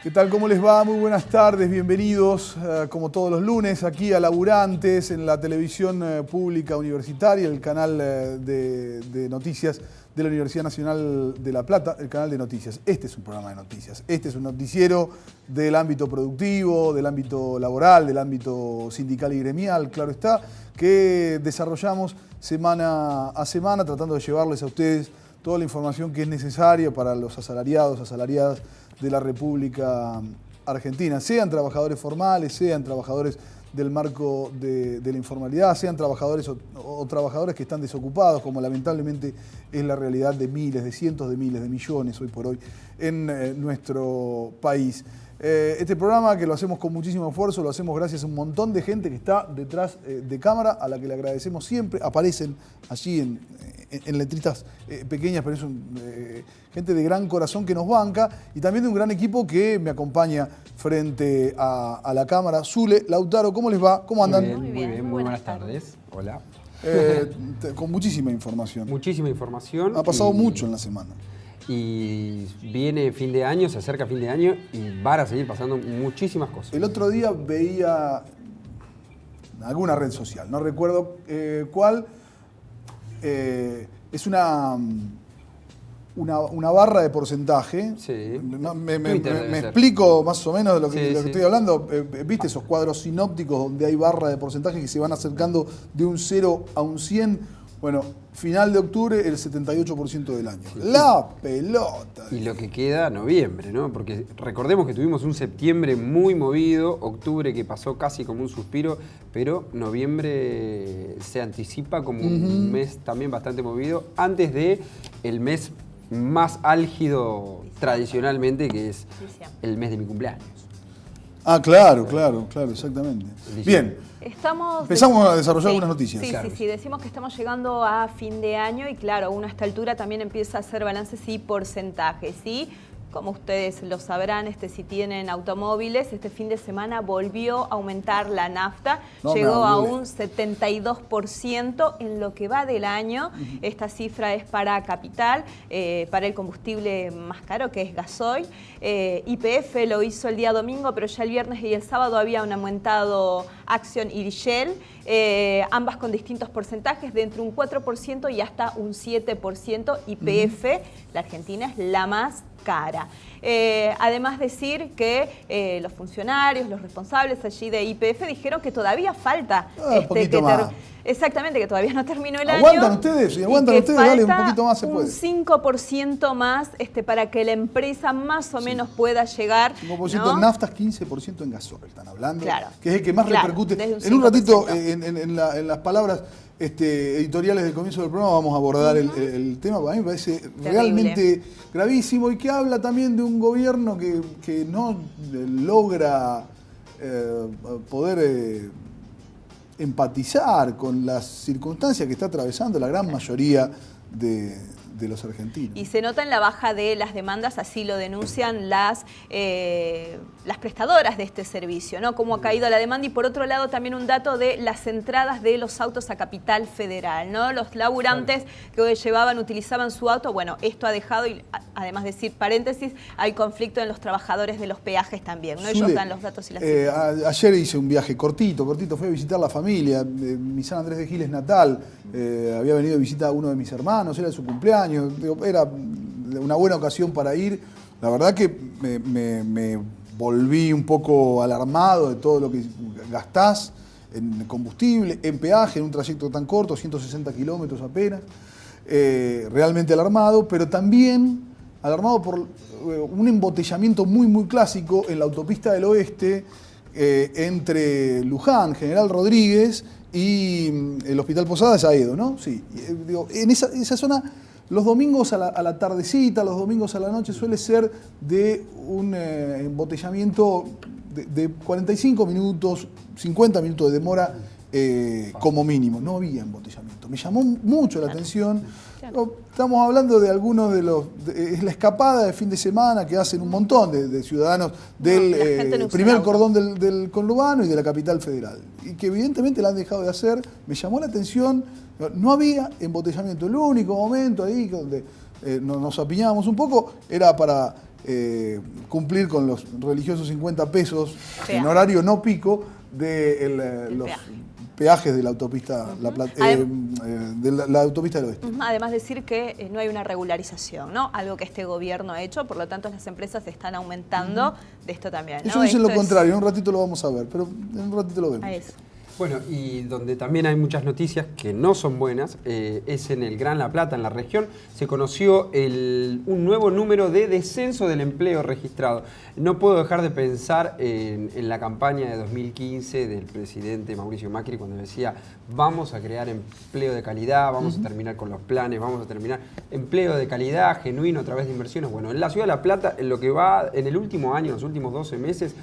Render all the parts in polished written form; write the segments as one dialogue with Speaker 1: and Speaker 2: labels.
Speaker 1: ¿Qué tal? ¿Cómo les va? Muy buenas tardes, bienvenidos como todos los lunes aquí a Laburantes en la televisión pública universitaria, el canal de noticias de la Universidad Nacional de La Plata, el canal de noticias. Este es un programa de noticias, este es un noticiero del ámbito productivo, del ámbito laboral, del ámbito sindical y gremial, claro está, que desarrollamos semana a semana tratando de llevarles a ustedes toda la información que es necesaria para los asalariados, asalariadas de la República Argentina, sean trabajadores formales, sean trabajadores del marco de la informalidad, sean trabajadores o trabajadores que están desocupados, como lamentablemente es la realidad de miles, de cientos de miles, de millones hoy por hoy en nuestro país. Este programa que lo hacemos con muchísimo esfuerzo, lo hacemos gracias a un montón de gente que está detrás de cámara, a la que le agradecemos siempre, aparecen allí en letritas pequeñas, pero es gente de gran corazón que nos banca y también de un gran equipo que me acompaña frente a la cámara. Zule, Lautaro, ¿cómo les va? ¿Cómo andan?
Speaker 2: Muy bien, muy buenas tardes. Hola.
Speaker 1: Con muchísima información.
Speaker 2: Muchísima información.
Speaker 1: Ha pasado mucho en la semana.
Speaker 2: Y viene fin de año, se acerca fin de año y van a seguir pasando muchísimas cosas.
Speaker 1: El otro día veía alguna red social, no recuerdo cuál, es una barra de porcentaje.
Speaker 2: Sí.
Speaker 1: Me explico más o menos de lo que estoy hablando. ¿Viste esos cuadros sinópticos donde hay barra de porcentaje que se van acercando de un 0 a un 100? Bueno, final de octubre, el 78% del año. Sí. ¡La pelota!
Speaker 2: Y lo que queda, noviembre, ¿no? Porque recordemos que tuvimos un septiembre muy movido, octubre que pasó casi como un suspiro, pero noviembre se anticipa como un mes también bastante movido, antes de el mes más álgido tradicionalmente, que es el mes de mi cumpleaños.
Speaker 1: Ah, claro, exactamente. Bien. Empezamos a desarrollar algunas noticias.
Speaker 3: Sí, claro. Sí, decimos que estamos llegando a fin de año y claro, uno a esta altura también empieza a hacer balances y porcentajes, ¿sí? Como ustedes lo sabrán, si tienen automóviles, este fin de semana volvió a aumentar la nafta, llegó a un 72% en lo que va del año. Esta cifra es para Capital, para el combustible más caro, que es gasoil. YPF lo hizo el día domingo, pero ya el viernes y el sábado habían aumentado Action y Shell, ambas con distintos porcentajes, de entre un 4% y hasta un 7%. YPF, la Argentina, es la más cara. Además decir que los funcionarios, los responsables allí de YPF dijeron que todavía falta exactamente, que todavía no terminó el año.
Speaker 1: ¿Aguantan ustedes? Si aguantan ustedes, dale, un poquito más se puede.
Speaker 3: Un 5% más para que la empresa más o menos pueda llegar.
Speaker 1: 5%
Speaker 3: ¿no?
Speaker 1: en naftas, 15% en gasoil, están hablando.
Speaker 3: Claro.
Speaker 1: Que es el que más repercute. En un ratito, en las palabras editoriales del comienzo del programa, vamos a abordar el tema, porque a mí me parece realmente gravísimo y que habla también de un gobierno que no logra poder empatizar con las circunstancias que está atravesando la gran mayoría de los argentinos.
Speaker 3: Y se nota en la baja de las demandas, así lo denuncian las prestadoras de este servicio, ¿no? Cómo ha caído la demanda y por otro lado también un dato de las entradas de los autos a Capital Federal, ¿no? Los laburantes que hoy utilizaban su auto, bueno, esto ha dejado, y además decir paréntesis, hay conflicto en los trabajadores de los peajes también, ¿no? Ellos dan los datos y las cifras.
Speaker 1: Ayer hice un viaje cortito, fui a visitar la familia, mi San Andrés de Giles natal, había venido de visita a uno de mis hermanos, era su cumpleaños, era una buena ocasión para ir. La verdad que me volví un poco alarmado de todo lo que gastás en combustible, en peaje, en un trayecto tan corto, 160 kilómetros apenas. Realmente alarmado, pero también alarmado por un embotellamiento muy clásico en la autopista del oeste entre Luján, General Rodríguez y el Hospital Posadas, Aedo, ¿no? Sí. En esa zona, los domingos a la tardecita, los domingos a la noche suele ser de un embotellamiento de 45 minutos, 50 minutos de demora como mínimo. No había embotellamiento. Me llamó mucho la atención. Estamos hablando de algunos es la escapada de fin de semana que hacen un montón de ciudadanos del primer cordón del conurbano y de la capital federal. Y que evidentemente la han dejado de hacer. Me llamó la atención. No había embotellamiento. El único momento ahí donde nos apiñábamos un poco era para cumplir con los religiosos 50 pesos
Speaker 3: Peaje.
Speaker 1: en horario no pico de los peajes de la autopista, de la autopista del oeste.
Speaker 3: Además decir que no hay una regularización, ¿no? Algo que este gobierno ha hecho, por lo tanto las empresas están aumentando de esto también, ¿no?
Speaker 1: Ellos dicen
Speaker 3: Esto
Speaker 1: lo contrario, en un ratito lo vamos a ver, pero en un ratito lo vemos.
Speaker 3: A eso.
Speaker 2: Bueno, y donde también hay muchas noticias que no son buenas, es en el Gran La Plata, en la región. Se conoció un nuevo número de descenso del empleo registrado. No puedo dejar de pensar en la campaña de 2015 del presidente Mauricio Macri, cuando decía, vamos a crear empleo de calidad, vamos a terminar con los planes, vamos a terminar empleo de calidad, genuino, a través de inversiones. Bueno, en la ciudad de La Plata, en lo que va en el último año, en los últimos 12 meses,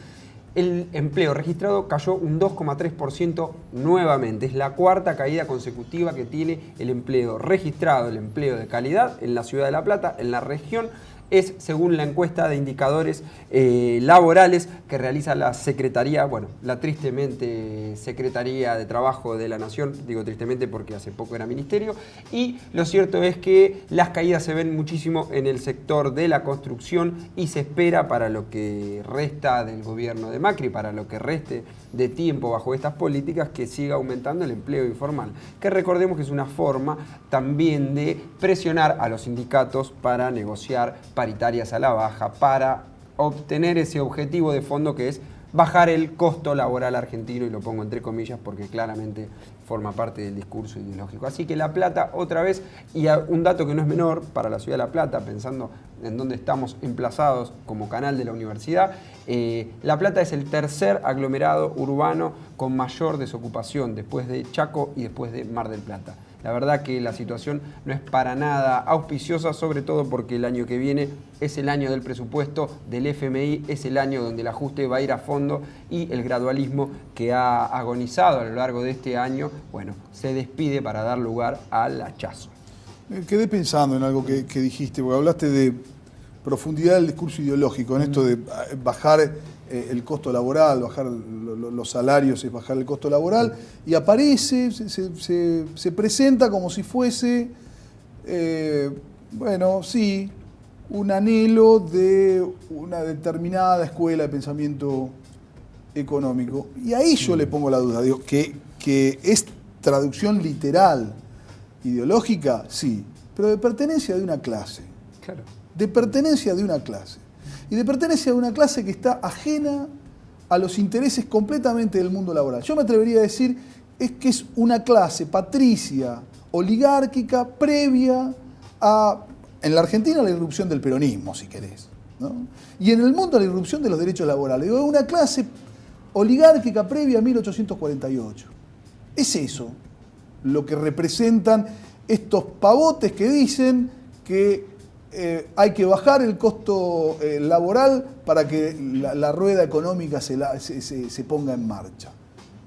Speaker 2: el empleo registrado cayó un 2,3% nuevamente. Es la cuarta caída consecutiva que tiene el empleo registrado, el empleo de calidad en la ciudad de La Plata, en la región. Es según la encuesta de indicadores laborales que realiza la Secretaría, bueno, la tristemente Secretaría de Trabajo de la Nación, digo tristemente porque hace poco era ministerio, y lo cierto es que las caídas se ven muchísimo en el sector de la construcción y se espera para lo que resta del gobierno de Macri, para lo que reste de tiempo bajo estas políticas, que siga aumentando el empleo informal, que recordemos que es una forma también de presionar a los sindicatos para negociar paritarias a la baja, para obtener ese objetivo de fondo que es bajar el costo laboral argentino, y lo pongo entre comillas porque claramente forma parte del discurso ideológico. Así que La Plata, otra vez, y un dato que no es menor para la ciudad de La Plata, pensando en dónde estamos emplazados como canal de la universidad, La Plata es el tercer aglomerado urbano con mayor desocupación, después de Chaco y después de Mar del Plata. La verdad que la situación no es para nada auspiciosa, sobre todo porque el año que viene es el año del presupuesto del FMI, es el año donde el ajuste va a ir a fondo y el gradualismo que ha agonizado a lo largo de este año, bueno, se despide para dar lugar al hachazo.
Speaker 1: Quedé pensando en algo que dijiste, porque hablaste de profundidad del discurso ideológico, en esto de bajar el costo laboral, bajar los salarios, es bajar el costo laboral, y aparece, se presenta como si fuese, bueno, sí, un anhelo de una determinada escuela de pensamiento económico. Y ahí yo le pongo la duda, digo, que es traducción literal, ideológica, sí, pero de pertenencia de una clase.
Speaker 2: Claro.
Speaker 1: De pertenencia de una clase. Y de pertenencia de una clase que está ajena a los intereses completamente del mundo laboral. Yo me atrevería a decir que es una clase patricia, oligárquica, previa a, en la Argentina, la irrupción del peronismo, si querés, ¿no? Y en el mundo, la irrupción de los derechos laborales. Digo, una clase oligárquica previa a 1848. Es eso lo que representan estos pavotes que dicen que hay que bajar el costo laboral para que la rueda económica se ponga en marcha.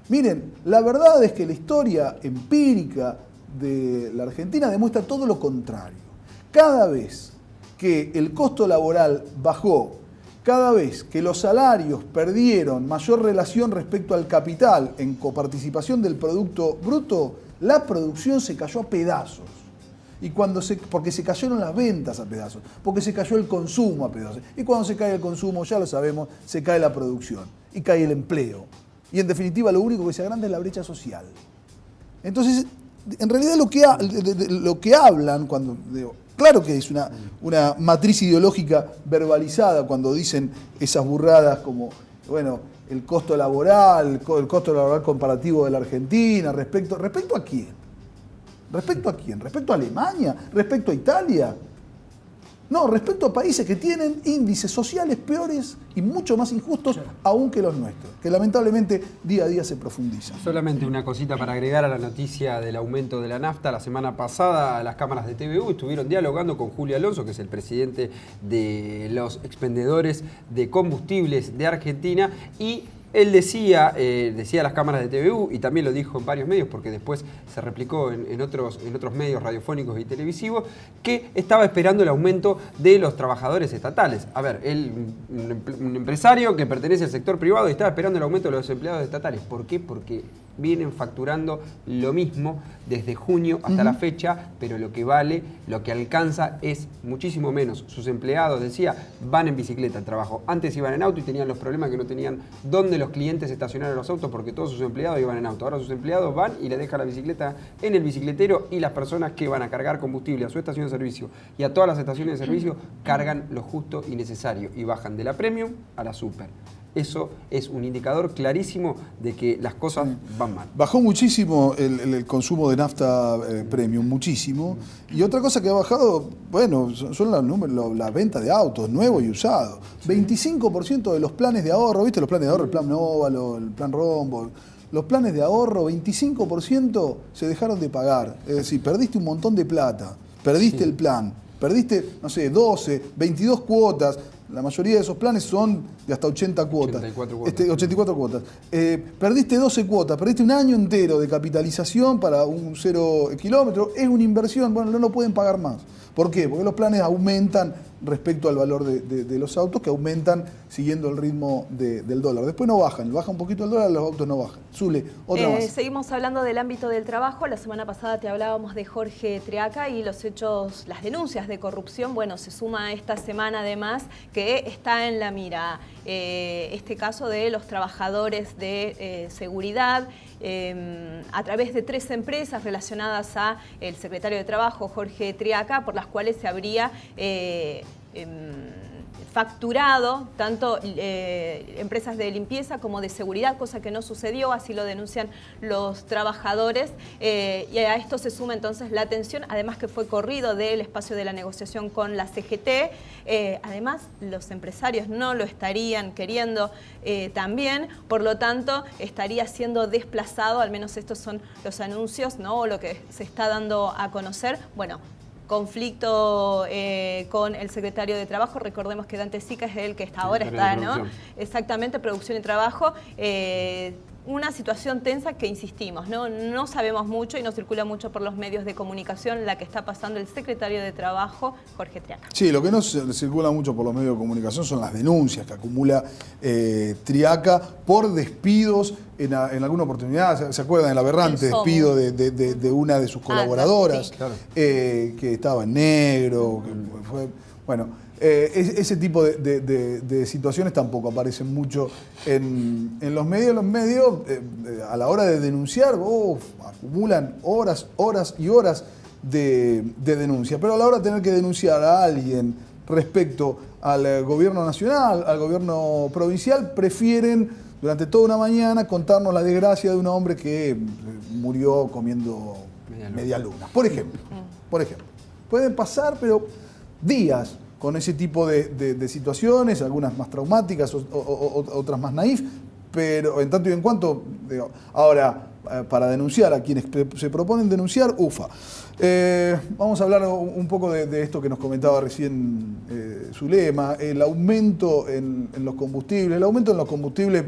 Speaker 1: Miren, la verdad es que la historia empírica de la Argentina demuestra todo lo contrario. Cada vez que el costo laboral bajó, cada vez que los salarios perdieron mayor relación respecto al capital en coparticipación del Producto Bruto, la producción se cayó a pedazos. Y porque se cayeron las ventas a pedazos, porque se cayó el consumo a pedazos. Y cuando se cae el consumo, ya lo sabemos, se cae la producción y cae el empleo. Y en definitiva lo único que se agranda es la brecha social. Entonces, en realidad lo que hablan, cuando claro que es una matriz ideológica verbalizada cuando dicen esas burradas como, bueno, el costo laboral comparativo de la Argentina, ¿respecto a quién? ¿Respecto a quién? ¿Respecto a Alemania? ¿Respecto a Italia? No, respecto a países que tienen índices sociales peores y mucho más injustos aún que los nuestros, que lamentablemente día a día se profundizan.
Speaker 2: Solamente una cosita para agregar a la noticia del aumento de la nafta. La semana pasada las cámaras de TVU estuvieron dialogando con Julio Alonso, que es el presidente de los expendedores de combustibles de Argentina, y él decía a las cámaras de TVU, y también lo dijo en varios medios, porque después se replicó en otros medios radiofónicos y televisivos, que estaba esperando el aumento de los trabajadores estatales. A ver, él, un empresario que pertenece al sector privado, y estaba esperando el aumento de los empleados estatales. ¿Por qué? Porque vienen facturando lo mismo desde junio hasta la fecha, pero lo que vale, lo que alcanza es muchísimo menos. Sus empleados, decía, van en bicicleta al trabajo. Antes iban en auto y tenían los problemas que no tenían dónde los clientes estacionaran los autos porque todos sus empleados iban en auto. Ahora sus empleados van y le dejan la bicicleta en el bicicletero y las personas que van a cargar combustible a su estación de servicio y a todas las estaciones de servicio cargan lo justo y necesario y bajan de la Premium a la Super. Eso es un indicador clarísimo de que las cosas van mal.
Speaker 1: Bajó muchísimo el consumo de nafta premium, muchísimo. Y otra cosa que ha bajado, bueno, son la venta de autos, nuevos y usados. 25% de los planes de ahorro, ¿viste los planes de ahorro? El plan Óvalo, el plan Rombo. Los planes de ahorro, 25% se dejaron de pagar. Es decir, perdiste un montón de plata, perdiste el plan, perdiste, no sé, 12, 22 cuotas. La mayoría de esos planes son de hasta 80 cuotas. 84 cuotas. Perdiste 12 cuotas, perdiste un año entero de capitalización para un 0 kilómetro. Es una inversión, bueno, no lo pueden pagar más. ¿Por qué? Porque los planes aumentan respecto al valor de los autos, que aumentan siguiendo el ritmo del dólar. Después no bajan, baja un poquito el dólar, los autos no bajan. Zule, otra más.
Speaker 3: Seguimos hablando del ámbito del trabajo. La semana pasada te hablábamos de Jorge Triaca y los hechos, las denuncias de corrupción. Bueno, se suma esta semana además que está en la mira este caso de los trabajadores de seguridad a través de 3 empresas relacionadas a el secretario de Trabajo, Jorge Triaca, por las cuales se habría facturado tanto empresas de limpieza como de seguridad, cosa que no sucedió, así lo denuncian los trabajadores, y a esto se suma entonces la atención, además que fue corrido del espacio de la negociación con la CGT, además los empresarios no lo estarían queriendo también, por lo tanto estaría siendo desplazado, al menos estos son los anuncios, ¿no? O lo que se está dando a conocer. Bueno, conflicto con el secretario de Trabajo. Recordemos que Dante Sica es el que ahora está, ¿no? Exactamente, producción y trabajo. Una situación tensa que, insistimos, no sabemos mucho y no circula mucho por los medios de comunicación la que está pasando el secretario de Trabajo, Jorge Triaca.
Speaker 1: Sí, lo que no circula mucho por los medios de comunicación son las denuncias que acumula Triaca por despidos en alguna oportunidad. ¿Se acuerdan del aberrante despido de una de sus colaboradoras? Sí. Claro. Que estaba en negro, que fue... Bueno, ese tipo de situaciones tampoco aparecen mucho en los medios. Los medios, a la hora de denunciar, acumulan horas y horas de denuncia. Pero a la hora de tener que denunciar a alguien respecto al gobierno nacional, al gobierno provincial, prefieren durante toda una mañana contarnos la desgracia de un hombre que murió comiendo media luna. Por ejemplo. Pueden pasar, pero días con ese tipo de situaciones, algunas más traumáticas, otras más naif, pero en tanto y en cuanto, digo, ahora, para denunciar a quienes se proponen denunciar, ufa. Vamos a hablar un poco de esto que nos comentaba recién Zulema, el aumento en los combustibles. El aumento en los combustibles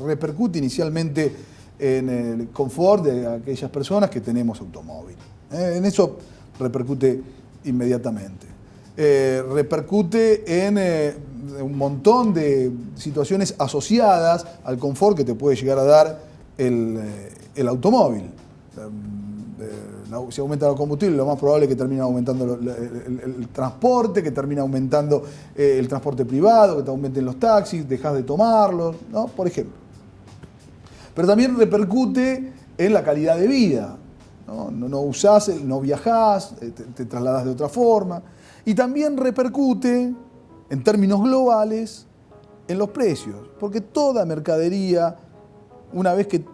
Speaker 1: repercute inicialmente en el confort de aquellas personas que tenemos automóvil. En eso repercute inmediatamente. Repercute en un montón de situaciones asociadas al confort que te puede llegar a dar el automóvil. Si aumenta el combustible, lo más probable es que termine aumentando el transporte, que termine aumentando el transporte privado, que te aumenten los taxis, dejas de tomarlos, ¿no? Por ejemplo. Pero también repercute en la calidad de vida. No usás, no viajás, te trasladás de otra forma. Y también repercute, en términos globales, en los precios. Porque toda mercadería, una vez que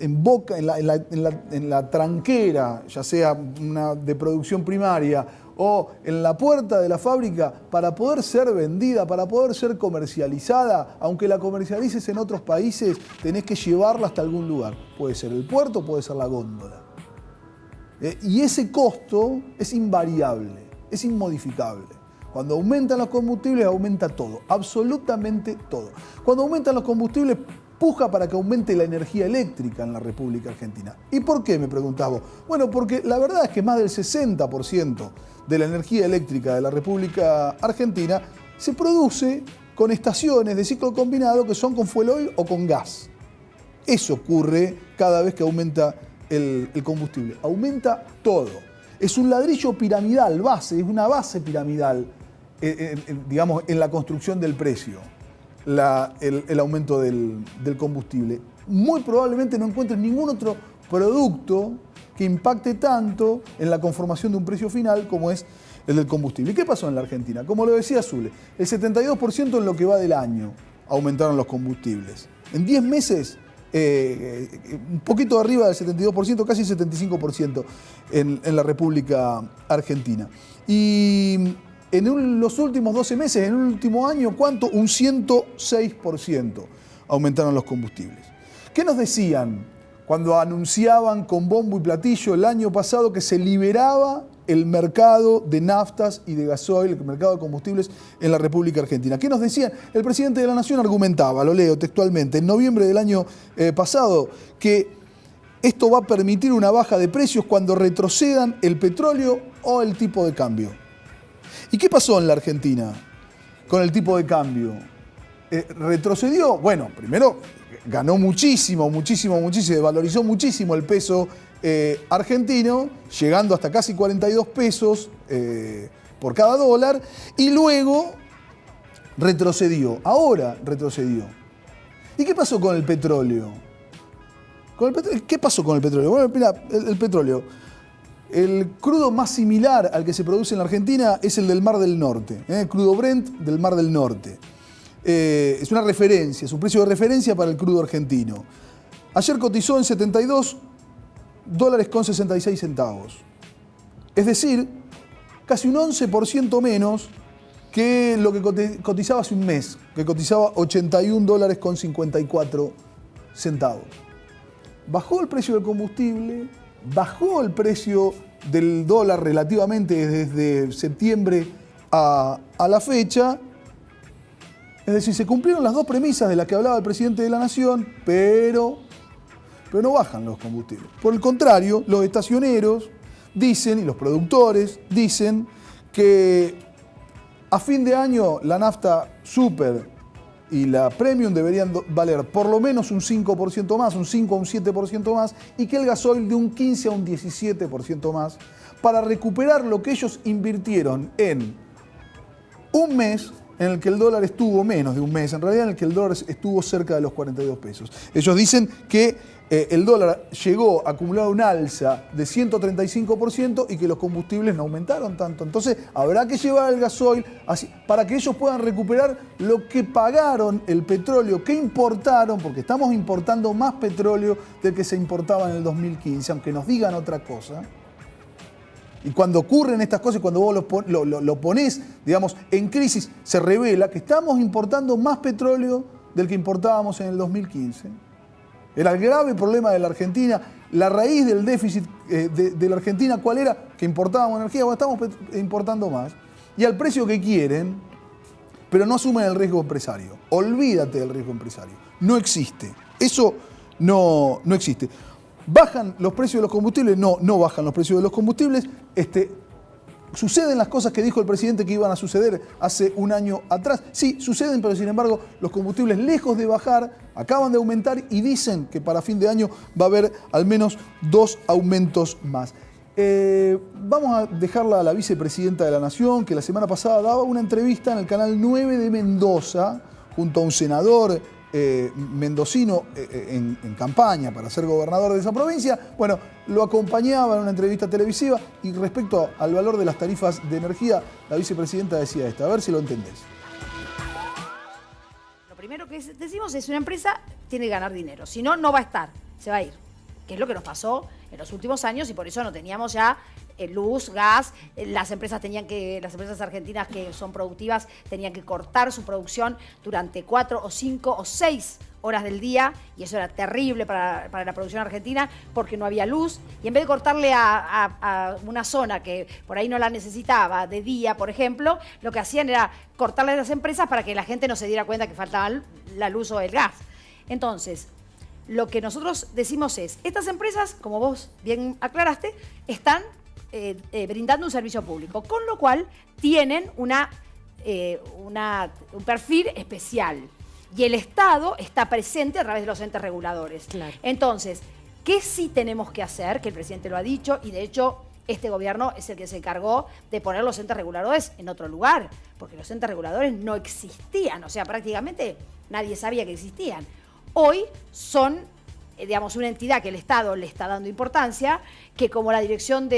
Speaker 1: emboca en la tranquera, ya sea una de producción primaria o en la puerta de la fábrica, para poder ser vendida, para poder ser comercializada, aunque la comercialices en otros países, tenés que llevarla hasta algún lugar. Puede ser el puerto, puede ser la góndola. Y ese costo es invariable. Es inmodificable. Cuando aumentan los combustibles, aumenta todo, absolutamente todo. Cuando aumentan los combustibles, puja para que aumente la energía eléctrica en la República Argentina. ¿Y por qué, me preguntás vos? Bueno, porque la verdad es que más del 60% de la energía eléctrica de la República Argentina se produce con estaciones de ciclo combinado que son con fuel oil o con gas. Eso ocurre cada vez que aumenta el combustible. Aumenta todo. Es un ladrillo piramidal, es una base piramidal, digamos, en la construcción del precio, el aumento del combustible. Muy probablemente no encuentres ningún otro producto que impacte tanto en la conformación de un precio final como es el del combustible. ¿Y qué pasó en la Argentina? Como lo decía Zule, el 72% en lo que va del año aumentaron los combustibles. En 10 meses, un poquito arriba del 72%, casi 75% en la República Argentina. Y en los últimos 12 meses, en el último año, ¿cuánto? Un 106% aumentaron los combustibles. ¿Qué nos decían cuando anunciaban con bombo y platillo el año pasado que se liberaba el mercado de naftas y de gasoil, el mercado de combustibles en la República Argentina? ¿Qué nos decían? El presidente de la Nación argumentaba, lo leo textualmente, en noviembre del año pasado, que esto va a permitir una baja de precios cuando retrocedan el petróleo o el tipo de cambio. ¿Y qué pasó en la Argentina con el tipo de cambio? ¿Retrocedió? Bueno, primero ganó muchísimo, valorizó muchísimo el peso argentino, llegando hasta casi 42 pesos por cada dólar, y luego retrocedió. Ahora retrocedió. ¿Y qué pasó con el petróleo? ¿Qué pasó con el petróleo? Bueno, mira, el petróleo. El crudo más similar al que se produce en la Argentina es el del Mar del Norte, el crudo Brent del Mar del Norte. Es una referencia, es un precio de referencia para el crudo argentino. Ayer cotizó en $72.66. Es decir, casi un 11% menos que lo que cotizaba hace un mes, que cotizaba $81.54. Bajó el precio del combustible, bajó el precio del dólar relativamente desde septiembre a la fecha. Es decir, se cumplieron las dos premisas de las que hablaba el presidente de la Nación, pero no bajan los combustibles. Por el contrario, los estacioneros dicen, y los productores dicen, que a fin de año la nafta super y la premium deberían valer por lo menos un 5% más, un 5 a un 7% más, y que el gasoil de un 15 a un 17% más, para recuperar lo que ellos invirtieron en un mes en el que el dólar estuvo, menos de un mes en realidad, en el que el dólar estuvo cerca de los 42 pesos. Ellos dicen que el dólar llegó a acumular un alza de 135% y que los combustibles no aumentaron tanto. Entonces habrá que llevar el gasoil así, para que ellos puedan recuperar lo que pagaron el petróleo que importaron, porque estamos importando más petróleo del que se importaba en el 2015, aunque nos digan otra cosa. Y cuando ocurren estas cosas, cuando vos lo ponés, digamos, en crisis, se revela que estamos importando más petróleo del que importábamos en el 2015. Era el grave problema de la Argentina. La raíz del déficit de la Argentina, ¿cuál era? Que importábamos energía, bueno, estamos importando más. Y al precio que quieren, pero no asumen el riesgo empresario. Olvídate del riesgo empresario. No existe. Eso no existe. ¿Bajan los precios de los combustibles? No bajan los precios de los combustibles. ¿Suceden las cosas que dijo el presidente que iban a suceder hace un año atrás? Sí, suceden, pero sin embargo los combustibles, lejos de bajar, acaban de aumentar y dicen que para fin de año va a haber al menos 2 aumentos más. Vamos a dejarla a la vicepresidenta de la Nación, que la semana pasada daba una entrevista en el Canal 9 de Mendoza, junto a un senador mendocino en campaña para ser gobernador de esa provincia. Bueno, lo acompañaba en una entrevista televisiva y respecto al valor de las tarifas de energía, la vicepresidenta decía esto, a ver si lo entendés.
Speaker 4: Lo primero que decimos es una empresa tiene que ganar dinero, si no, no va a estar, se va a ir, que es lo que nos pasó en los últimos años y por eso no teníamos ya luz, gas, las empresas argentinas que son productivas tenían que cortar su producción durante 4 o 5 o 6 horas del día y eso era terrible para la producción argentina porque no había luz y en vez de cortarle a una zona que por ahí no la necesitaba de día, por ejemplo, lo que hacían era cortarle a las empresas para que la gente no se diera cuenta que faltaba la luz o el gas. Entonces, lo que nosotros decimos es, estas empresas, como vos bien aclaraste, están brindando un servicio público, con lo cual tienen un perfil especial. Y el Estado está presente a través de los entes reguladores.
Speaker 5: Claro.
Speaker 4: Entonces, ¿qué sí tenemos que hacer? Que el presidente lo ha dicho y de hecho este gobierno es el que se encargó de poner los entes reguladores en otro lugar, porque los entes reguladores no existían, o sea, prácticamente nadie sabía que existían. Hoy son, digamos, una entidad que el Estado le está dando importancia, que como la dirección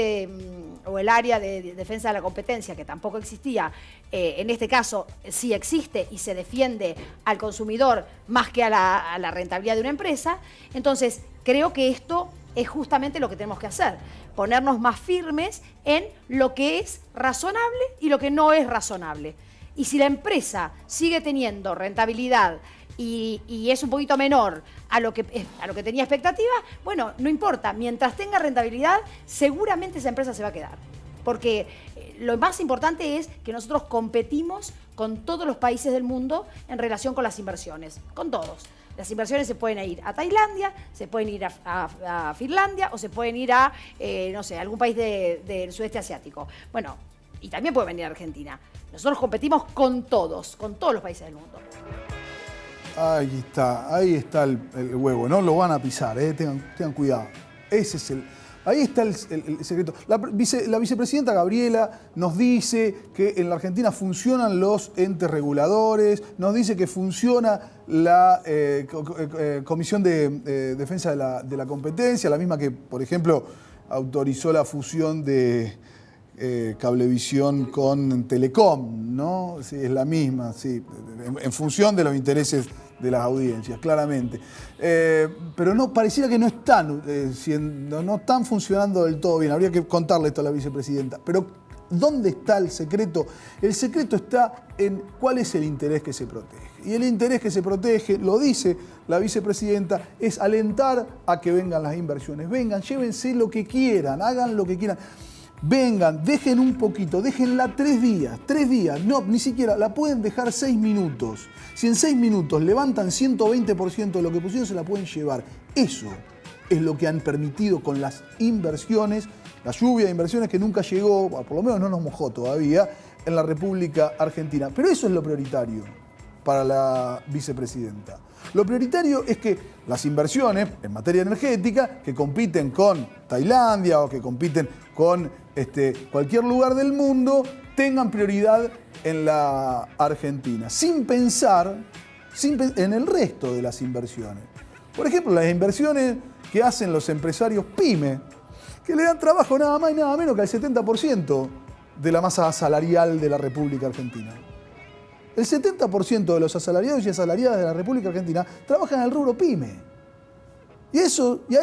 Speaker 4: o el área de defensa de la competencia, que tampoco existía, en este caso sí existe y se defiende al consumidor más que a la rentabilidad de una empresa. Entonces, creo que esto es justamente lo que tenemos que hacer, ponernos más firmes en lo que es razonable y lo que no es razonable. Y si la empresa sigue teniendo rentabilidad y es un poquito menor a lo que tenía expectativa, bueno, no importa, mientras tenga rentabilidad, seguramente esa empresa se va a quedar. Porque lo más importante es que nosotros competimos con todos los países del mundo en relación con las inversiones, con todos. Las inversiones se pueden ir a Tailandia, se pueden ir a Finlandia o se pueden ir a, no sé, algún país del sudeste asiático. Bueno, y también puede venir a Argentina. Nosotros competimos con todos los países del mundo.
Speaker 1: Ahí está el huevo, no lo van a pisar, tengan cuidado. Ese es ahí está el secreto. La vicepresidenta Gabriela nos dice que en la Argentina funcionan los entes reguladores, nos dice que funciona la Comisión de Defensa de la Competencia, la misma que, por ejemplo, autorizó la fusión de Cablevisión con Telecom, ¿no? Sí, es la misma, sí, en función de los intereses de las audiencias, claramente. Pero no, pareciera que no están funcionando del todo bien. Habría que contarle esto a la vicepresidenta. Pero, ¿dónde está el secreto? El secreto está en cuál es el interés que se protege. Y el interés que se protege, lo dice la vicepresidenta, es alentar a que vengan las inversiones. Vengan, llévense lo que quieran, hagan lo que quieran. Vengan, dejen un poquito, déjenla 3 días, no, ni siquiera, la pueden dejar 6 minutos. Si en 6 minutos levantan 120% de lo que pusieron, se la pueden llevar. Eso es lo que han permitido con las inversiones, la lluvia de inversiones que nunca llegó, por lo menos no nos mojó todavía, en la República Argentina. Pero eso es lo prioritario para la vicepresidenta. Lo prioritario es que las inversiones en materia energética que compiten con Tailandia o que compiten con cualquier lugar del mundo tengan prioridad en la Argentina, sin pensar en el resto de las inversiones. Por ejemplo, las inversiones que hacen los empresarios PYME, que le dan trabajo nada más y nada menos que al 70% de la masa salarial de la República Argentina. El 70% de los asalariados y asalariadas de la República Argentina trabajan en el rubro PYME. Y a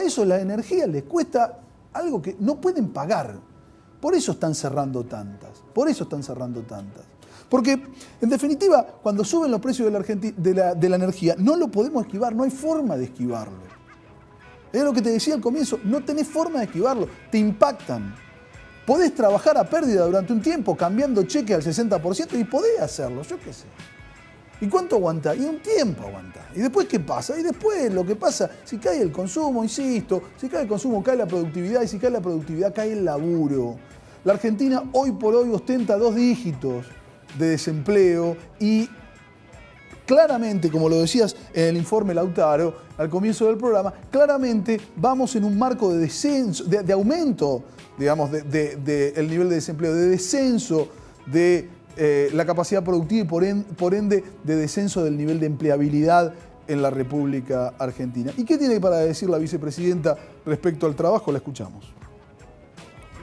Speaker 1: eso la energía les cuesta algo que no pueden pagar. Por eso están cerrando tantas. Porque, en definitiva, cuando suben los precios de la energía, no lo podemos esquivar, no hay forma de esquivarlo. Es lo que te decía al comienzo, no tenés forma de esquivarlo, te impactan. Podés trabajar a pérdida durante un tiempo cambiando cheque al 60% y podés hacerlo, yo qué sé. ¿Y cuánto aguantás? Y un tiempo aguantás. ¿Y después qué pasa? Y después lo que pasa, si cae el consumo, insisto, si cae el consumo cae la productividad y si cae la productividad cae el laburo. La Argentina hoy por hoy ostenta 2 dígitos de desempleo y claramente, como lo decías en el informe Lautaro, al comienzo del programa, claramente vamos en un marco de descenso, de aumento, digamos, el nivel de desempleo, de descenso de la capacidad productiva y por ende de descenso del nivel de empleabilidad en la República Argentina. ¿Y qué tiene para decir la vicepresidenta respecto al trabajo? La escuchamos.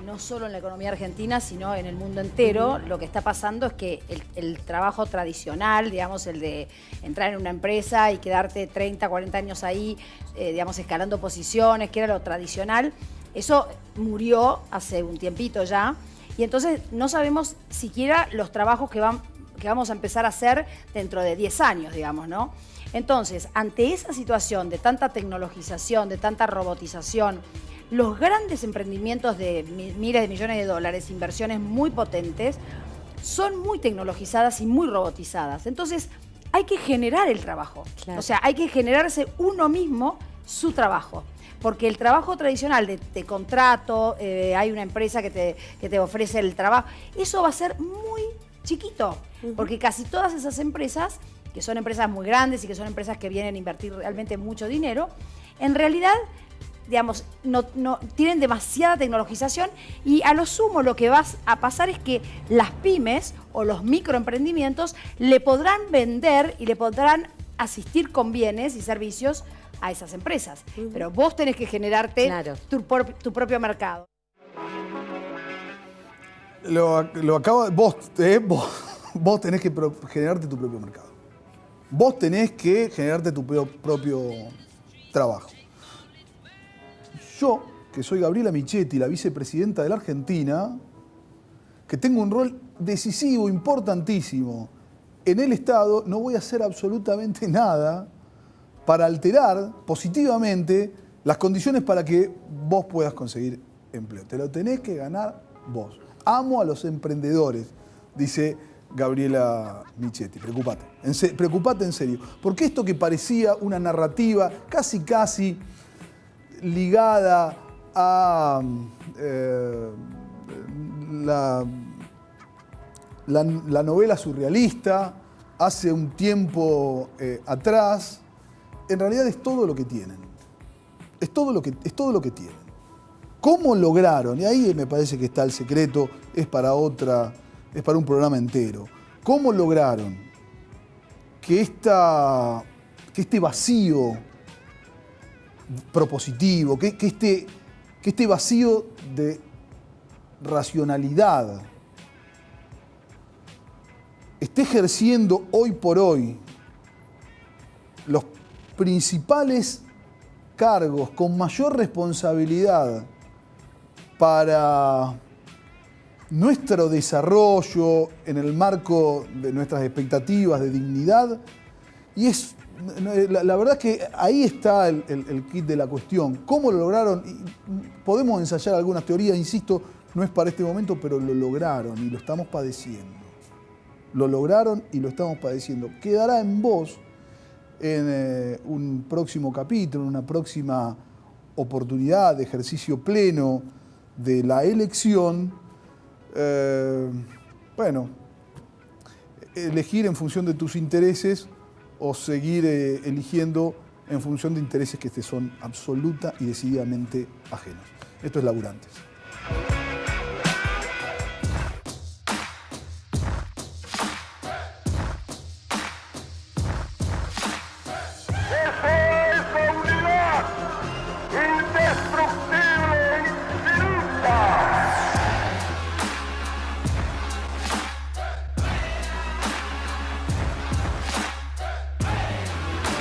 Speaker 4: No solo en la economía argentina, sino en el mundo entero, lo que está pasando es que el trabajo tradicional, digamos, el de entrar en una empresa y quedarte 30, 40 años ahí, digamos, escalando posiciones, que era lo tradicional, eso murió hace un tiempito ya, y entonces no sabemos siquiera los trabajos que vamos a empezar a hacer dentro de 10 años, digamos, ¿no? Entonces, ante esa situación de tanta tecnologización, de tanta robotización, los grandes emprendimientos de miles de millones de dólares, inversiones muy potentes, son muy tecnologizadas y muy robotizadas. Entonces, hay que generar el trabajo. Claro. O sea, hay que generarse uno mismo su trabajo. Porque el trabajo tradicional de contrato, hay una empresa que te ofrece el trabajo, eso va a ser muy chiquito. Porque casi todas esas empresas que son empresas muy grandes y que son empresas que vienen a invertir realmente mucho dinero, en realidad, digamos, no tienen demasiada tecnologización y a lo sumo lo que va a pasar es que las pymes o los microemprendimientos le podrán vender y le podrán asistir con bienes y servicios a esas empresas. Pero vos tenés que generarte tu propio mercado.
Speaker 1: Vos tenés que generarte tu propio mercado. Vos tenés que generarte tu propio trabajo. Yo, que soy Gabriela Michetti, la vicepresidenta de la Argentina, que tengo un rol decisivo, importantísimo en el Estado, no voy a hacer absolutamente nada para alterar positivamente las condiciones para que vos puedas conseguir empleo. Te lo tenés que ganar vos. Amo a los emprendedores, dice Gabriela Michetti. Preocupate en serio. Porque esto que parecía una narrativa casi ligada a la novela surrealista hace un tiempo atrás, en realidad es todo lo que tienen. Es todo lo que tienen. ¿Cómo lograron? Y ahí me parece que está el secreto, es para un programa entero. ¿Cómo lograron que este vacío propositivo, que este vacío de racionalidad esté ejerciendo hoy por hoy los principales cargos con mayor responsabilidad para nuestro desarrollo en el marco de nuestras expectativas de dignidad? Y es la verdad que ahí está el kit de la cuestión. ¿Cómo lo lograron? Podemos ensayar algunas teorías, insisto, no es para este momento, pero lo lograron y lo estamos padeciendo. Lo lograron y lo estamos padeciendo. Quedará en vos en un próximo capítulo, en una próxima oportunidad de ejercicio pleno de la elección, elegir en función de tus intereses o seguir eligiendo en función de intereses que te son absoluta y decididamente ajenos. Esto es Laburantes.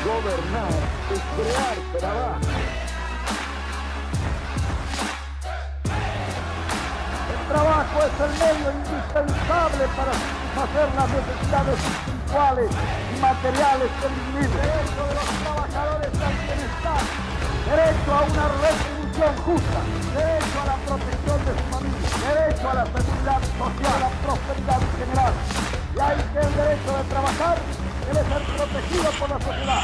Speaker 5: Gobernar es crear trabajo. El trabajo es el medio indispensable para satisfacer las necesidades espirituales y materiales del individuo. Derecho de los trabajadores al bienestar, derecho a una retribución justa, derecho a la protección de su familia, derecho a la seguridad social, a la prosperidad general. Y hay que el derecho de trabajar debe ser protegido por la sociedad.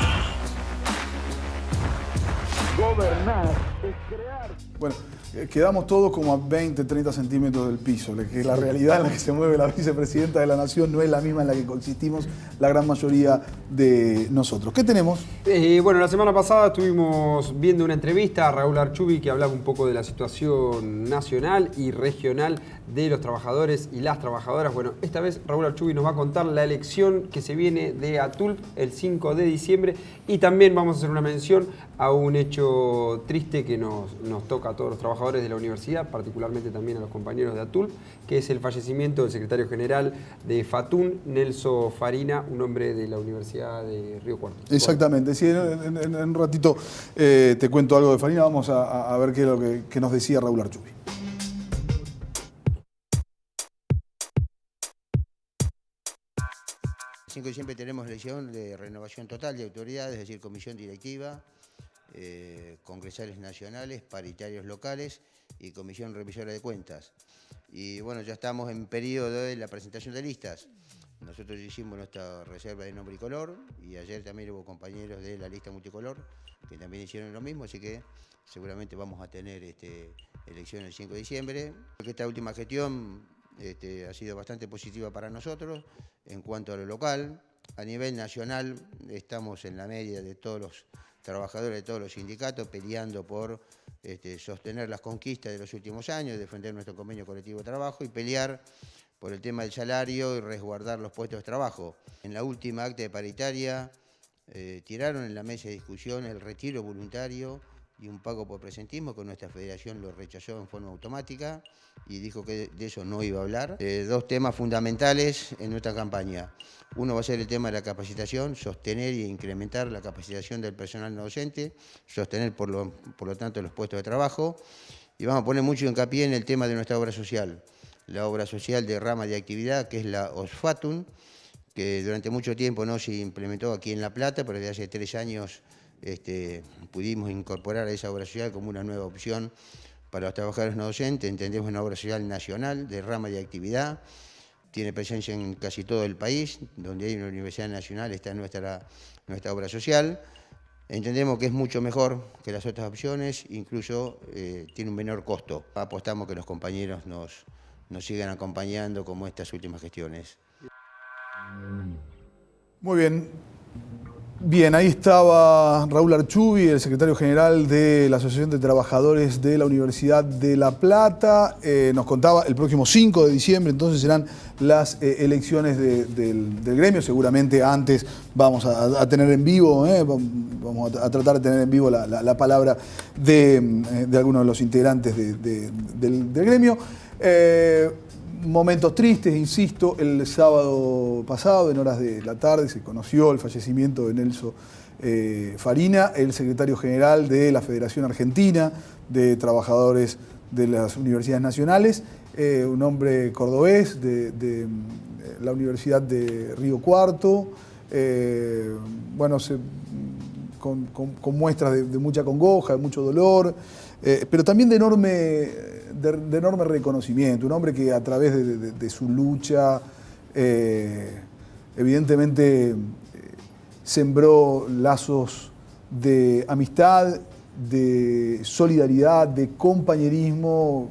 Speaker 5: Gobernar es crear.
Speaker 1: Bueno, quedamos todos como a 20, 30 centímetros del piso, que la realidad en la que se mueve la vicepresidenta de la Nación no es la misma en la que coexistimos la gran mayoría de nosotros. ¿Qué tenemos?
Speaker 2: Bueno, la semana pasada estuvimos viendo una entrevista a Raúl Archubi que hablaba un poco de la situación nacional y regional de los trabajadores y las trabajadoras. Bueno, esta vez Raúl Archubi nos va a contar la elección que se viene de ATULP el 5 de diciembre y también vamos a hacer una mención a un hecho triste que nos toca a todos los trabajadores de la universidad, particularmente también a los compañeros de ATULP, que es el fallecimiento del secretario general de FATUN, Nelson Farina, un hombre de la Universidad de Río Cuarto.
Speaker 1: Exactamente, sí, en un ratito te cuento algo de Farina, vamos a ver qué es lo que nos decía Raúl Archubi.
Speaker 6: 5 de diciembre tenemos elección de renovación total de autoridades, es decir, comisión directiva, congresales nacionales, paritarios locales y comisión revisora de cuentas. Y bueno, ya estamos en periodo de la presentación de listas. Nosotros hicimos nuestra reserva de nombre y color y ayer también hubo compañeros de la lista multicolor que también hicieron lo mismo, así que seguramente vamos a tener elección el 5 de diciembre. Esta última gestión ha sido bastante positiva para nosotros en cuanto a lo local. A nivel nacional estamos en la media de todos los trabajadores de todos los sindicatos peleando por sostener las conquistas de los últimos años, defender nuestro convenio colectivo de trabajo y pelear por el tema del salario y resguardar los puestos de trabajo. En la última acta de paritaria tiraron en la mesa de discusión el retiro voluntario y un pago por presentismo, que nuestra federación lo rechazó en forma automática y dijo que de eso no iba a hablar. Dos temas fundamentales en nuestra campaña. Uno va a ser el tema de la capacitación, sostener e incrementar la capacitación del personal no docente, sostener por lo tanto los puestos de trabajo, y vamos a poner mucho hincapié en el tema de nuestra obra social. La obra social de rama de actividad, que es la OSFATUN, que durante mucho tiempo no se implementó aquí en La Plata, pero desde hace 3 años pudimos incorporar a esa obra social como una nueva opción para los trabajadores no docentes. Entendemos una obra social nacional de rama de actividad, tiene presencia en casi todo el país, donde hay una universidad nacional está nuestra obra social. Entendemos que es mucho mejor que las otras opciones, incluso tiene un menor costo. Apostamos que los compañeros nos sigan acompañando como estas últimas gestiones.
Speaker 1: Muy bien. Bien, ahí estaba Raúl Archubi, el secretario general de la Asociación de Trabajadores de la Universidad de La Plata. Nos contaba, el próximo 5 de diciembre entonces serán las elecciones del gremio. Seguramente antes vamos a tener en vivo, vamos a tratar de tener en vivo la palabra de algunos de los integrantes del gremio. Momentos tristes, insisto, el sábado pasado, en horas de la tarde, se conoció el fallecimiento de Nelson Farina, el secretario general de la Federación Argentina de Trabajadores de las Universidades Nacionales, un hombre cordobés de la Universidad de Río Cuarto, bueno, con muestras de mucha congoja, de mucho dolor, pero también de enorme reconocimiento, un hombre que a través de su lucha evidentemente sembró lazos de amistad, de solidaridad, de compañerismo,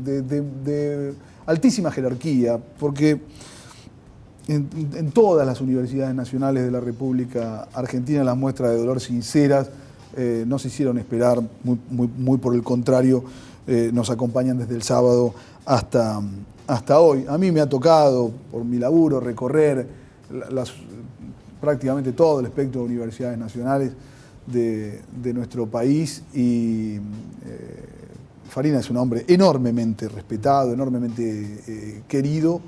Speaker 1: de altísima jerarquía, porque en todas las universidades nacionales de la República Argentina las muestras de dolor sinceras no se hicieron esperar, muy por el contrario, nos acompañan desde el sábado hasta hoy. A mí me ha tocado, por mi laburo, recorrer prácticamente todo el espectro de universidades nacionales de nuestro país y Farina es un hombre enormemente respetado, enormemente querido,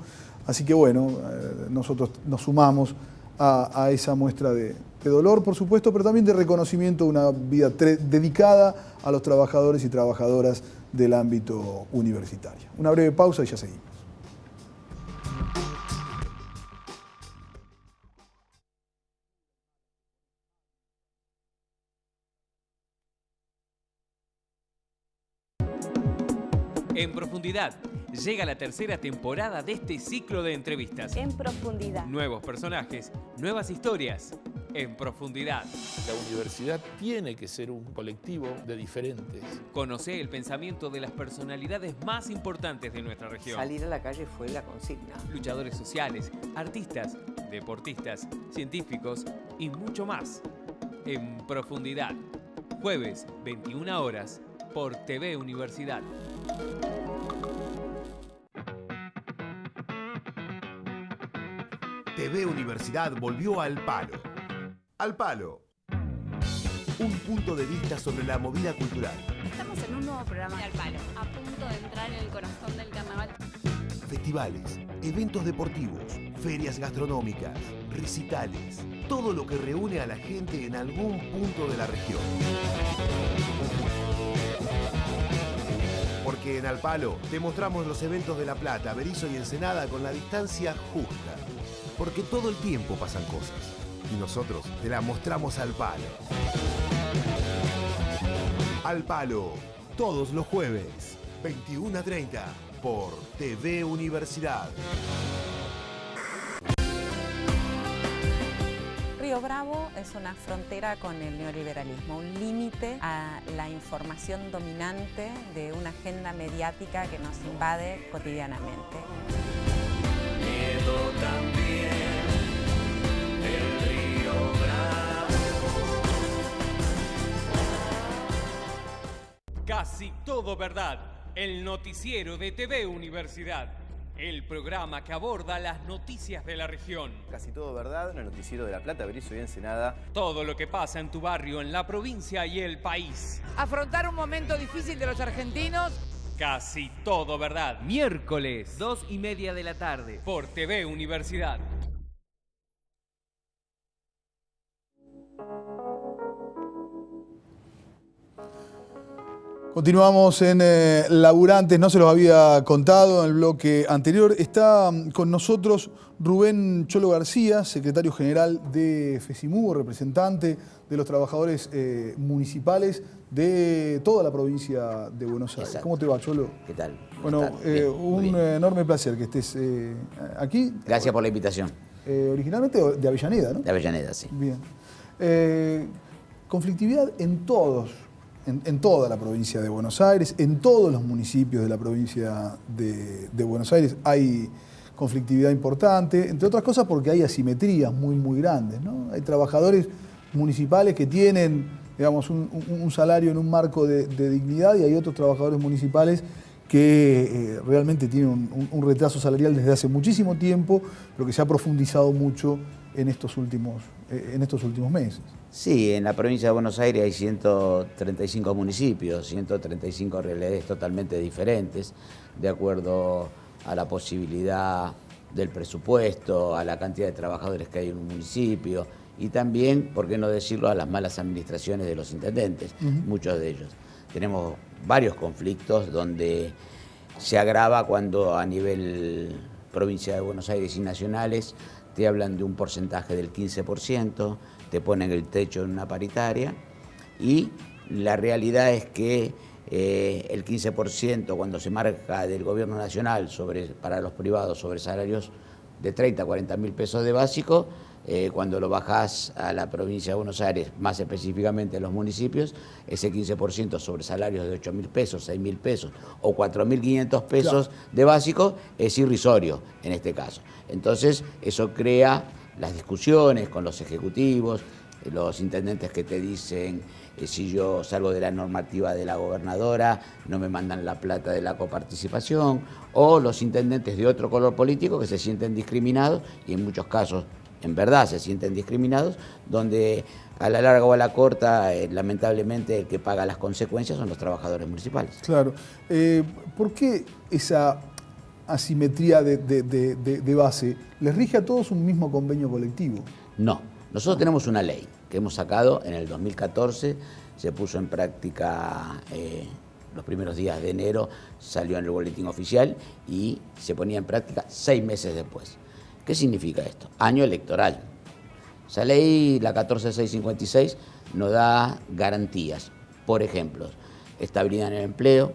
Speaker 1: así que bueno, nosotros nos sumamos a esa muestra de dolor, por supuesto, pero también de reconocimiento de una vida dedicada a los trabajadores y trabajadoras del ámbito universitario. Una breve pausa y ya seguimos.
Speaker 7: En Profundidad, llega la tercera temporada de este ciclo de entrevistas.
Speaker 3: En Profundidad.
Speaker 7: Nuevos personajes, nuevas historias. En Profundidad.
Speaker 8: La universidad tiene que ser un colectivo de diferentes.
Speaker 7: Conoce el pensamiento de las personalidades más importantes de nuestra región.
Speaker 9: Salir a la calle fue la consigna.
Speaker 7: Luchadores sociales, artistas, deportistas, científicos y mucho más. En Profundidad. Jueves, 21 horas, por TV Universidad.
Speaker 10: TV Universidad volvió al palo. Al palo. Un punto de vista sobre la movida cultural.
Speaker 11: Estamos en un nuevo programa de Al Palo, a punto de entrar en el corazón del carnaval.
Speaker 10: Festivales, eventos deportivos, ferias gastronómicas, recitales, todo lo que reúne a la gente en algún punto de la región. Porque en Al Palo te mostramos los eventos de La Plata, Berisso y Ensenada con la distancia justa. Porque todo el tiempo pasan cosas. Y nosotros te la mostramos al palo. Al Palo, todos los jueves, 21 a 30, por TV Universidad.
Speaker 12: Río Bravo es una frontera con el neoliberalismo, un límite a la información dominante de una agenda mediática que nos invade cotidianamente.
Speaker 13: Miedo también,
Speaker 7: todo verdad, el noticiero de TV Universidad. El programa que aborda las noticias de la región.
Speaker 13: Casi todo verdad, en el noticiero de La Plata, Berisso y Ensenada.
Speaker 7: Todo lo que pasa en tu barrio, en la provincia y el país.
Speaker 14: Afrontar un momento difícil de los argentinos.
Speaker 7: Casi todo verdad. Miércoles, 2:30 de la tarde. Por TV Universidad.
Speaker 1: Continuamos en Laburantes, no se los había contado en el bloque anterior. Está con nosotros Rubén Cholo García, secretario general de FESIMUBO, representante de los trabajadores municipales de toda la provincia de Buenos Aires.
Speaker 15: Exacto.
Speaker 1: ¿Cómo te va, Cholo?
Speaker 15: ¿Qué tal?
Speaker 1: Bueno, un enorme placer que estés aquí.
Speaker 15: Gracias por la invitación.
Speaker 1: Originalmente de Avellaneda, ¿no?
Speaker 15: De Avellaneda, sí.
Speaker 1: Bien. Conflictividad en toda la provincia de Buenos Aires, en todos los municipios de la provincia de Buenos Aires hay conflictividad importante, entre otras cosas porque hay asimetrías muy grandes, ¿no? Hay trabajadores municipales que tienen, digamos, un salario en un marco de dignidad y hay otros trabajadores municipales que realmente tienen un retraso salarial desde hace muchísimo tiempo, pero que se ha profundizado mucho en estos últimos meses.
Speaker 15: Sí, en la provincia de Buenos Aires hay 135 municipios, 135 realidades totalmente diferentes, de acuerdo a la posibilidad del presupuesto, a la cantidad de trabajadores que hay en un municipio y también, por qué no decirlo, a las malas administraciones de los intendentes, muchos de ellos. Tenemos varios conflictos donde se agrava cuando a nivel provincia de Buenos Aires y nacionales te hablan de un porcentaje del 15%, te ponen el techo en una paritaria y la realidad es que el 15% cuando se marca del gobierno nacional para los privados sobre salarios de 30 a 40 mil pesos de básico, cuando lo bajás a la provincia de Buenos Aires, más específicamente a los municipios, ese 15% sobre salarios de 8 mil pesos, 6 mil pesos o 4.500 pesos de básico es irrisorio en este caso. Entonces eso crea las discusiones con los ejecutivos, los intendentes que te dicen si yo salgo de la normativa de la gobernadora no me mandan la plata de la coparticipación, o los intendentes de otro color político que se sienten discriminados y en muchos casos en verdad se sienten discriminados, donde a la larga o a la corta lamentablemente el que paga las consecuencias son los trabajadores municipales.
Speaker 1: Claro. ¿Por qué esa asimetría de base? ¿Les rige a todos un mismo convenio colectivo?
Speaker 15: No, nosotros tenemos una ley que hemos sacado en el 2014, se puso en práctica los primeros días de enero, salió en el boletín oficial y se ponía en práctica 6 meses después. ¿Qué significa esto? Año electoral. Esa ley, la 14656, nos da garantías. Por ejemplo, estabilidad en el empleo,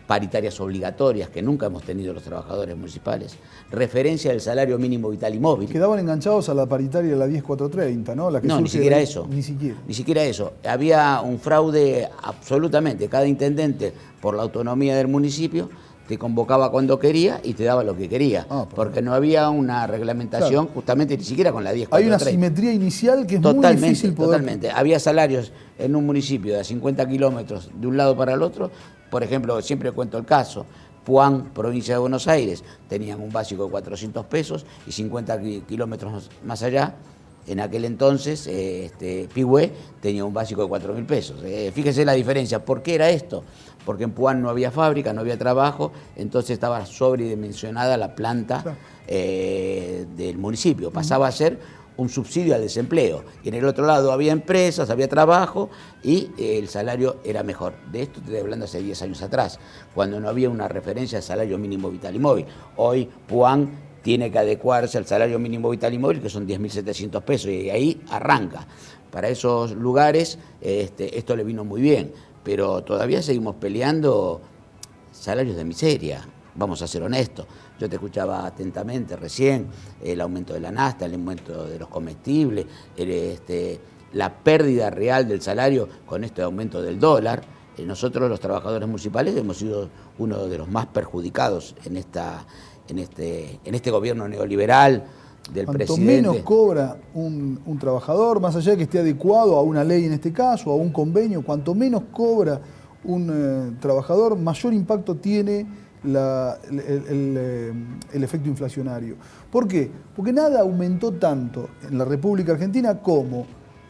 Speaker 15: paritarias obligatorias que nunca hemos tenido los trabajadores municipales, referencia del salario mínimo vital y móvil.
Speaker 1: Quedaban enganchados a la paritaria de la 10430, ¿no? La que
Speaker 15: no, ni siquiera eso.
Speaker 1: Ni siquiera.
Speaker 15: Ni siquiera eso. Había un fraude absolutamente. Cada intendente, por la autonomía del municipio, te convocaba cuando quería y te daba lo que quería, porque no había una reglamentación, justamente ni siquiera con la 10430.
Speaker 1: Hay una simetría inicial que es muy difícil poder...
Speaker 15: Totalmente. Había salarios en un municipio de 50 kilómetros de un lado para el otro. Por ejemplo, siempre cuento el caso, Puan, provincia de Buenos Aires, tenían un básico de 400 pesos y 50 kilómetros más allá, en aquel entonces, Pigüé tenía un básico de 4.000 pesos. Fíjese la diferencia. ¿Por qué era esto? Porque en Puan no había fábrica, no había trabajo, entonces estaba sobredimensionada la planta del municipio. Pasaba a ser un subsidio al desempleo. Y en el otro lado había empresas, había trabajo y el salario era mejor. De esto estoy hablando hace 10 años atrás, cuando no había una referencia al salario mínimo vital y móvil. Hoy Puan tiene que adecuarse al salario mínimo vital y móvil, que son 10.700 pesos, y ahí arranca. Para esos lugares esto le vino muy bien, pero todavía seguimos peleando salarios de miseria, vamos a ser honestos. Yo te escuchaba atentamente recién, el aumento de la nafta, el aumento de los comestibles, la pérdida real del salario con este aumento del dólar. Nosotros los trabajadores municipales hemos sido uno de los más perjudicados en este gobierno neoliberal del presidente.
Speaker 1: Cuanto menos cobra un trabajador, más allá de que esté adecuado a una ley en este caso, a un convenio, cuanto menos cobra un trabajador, mayor impacto tiene el efecto inflacionario. ¿Por qué? Porque nada aumentó tanto en la República Argentina como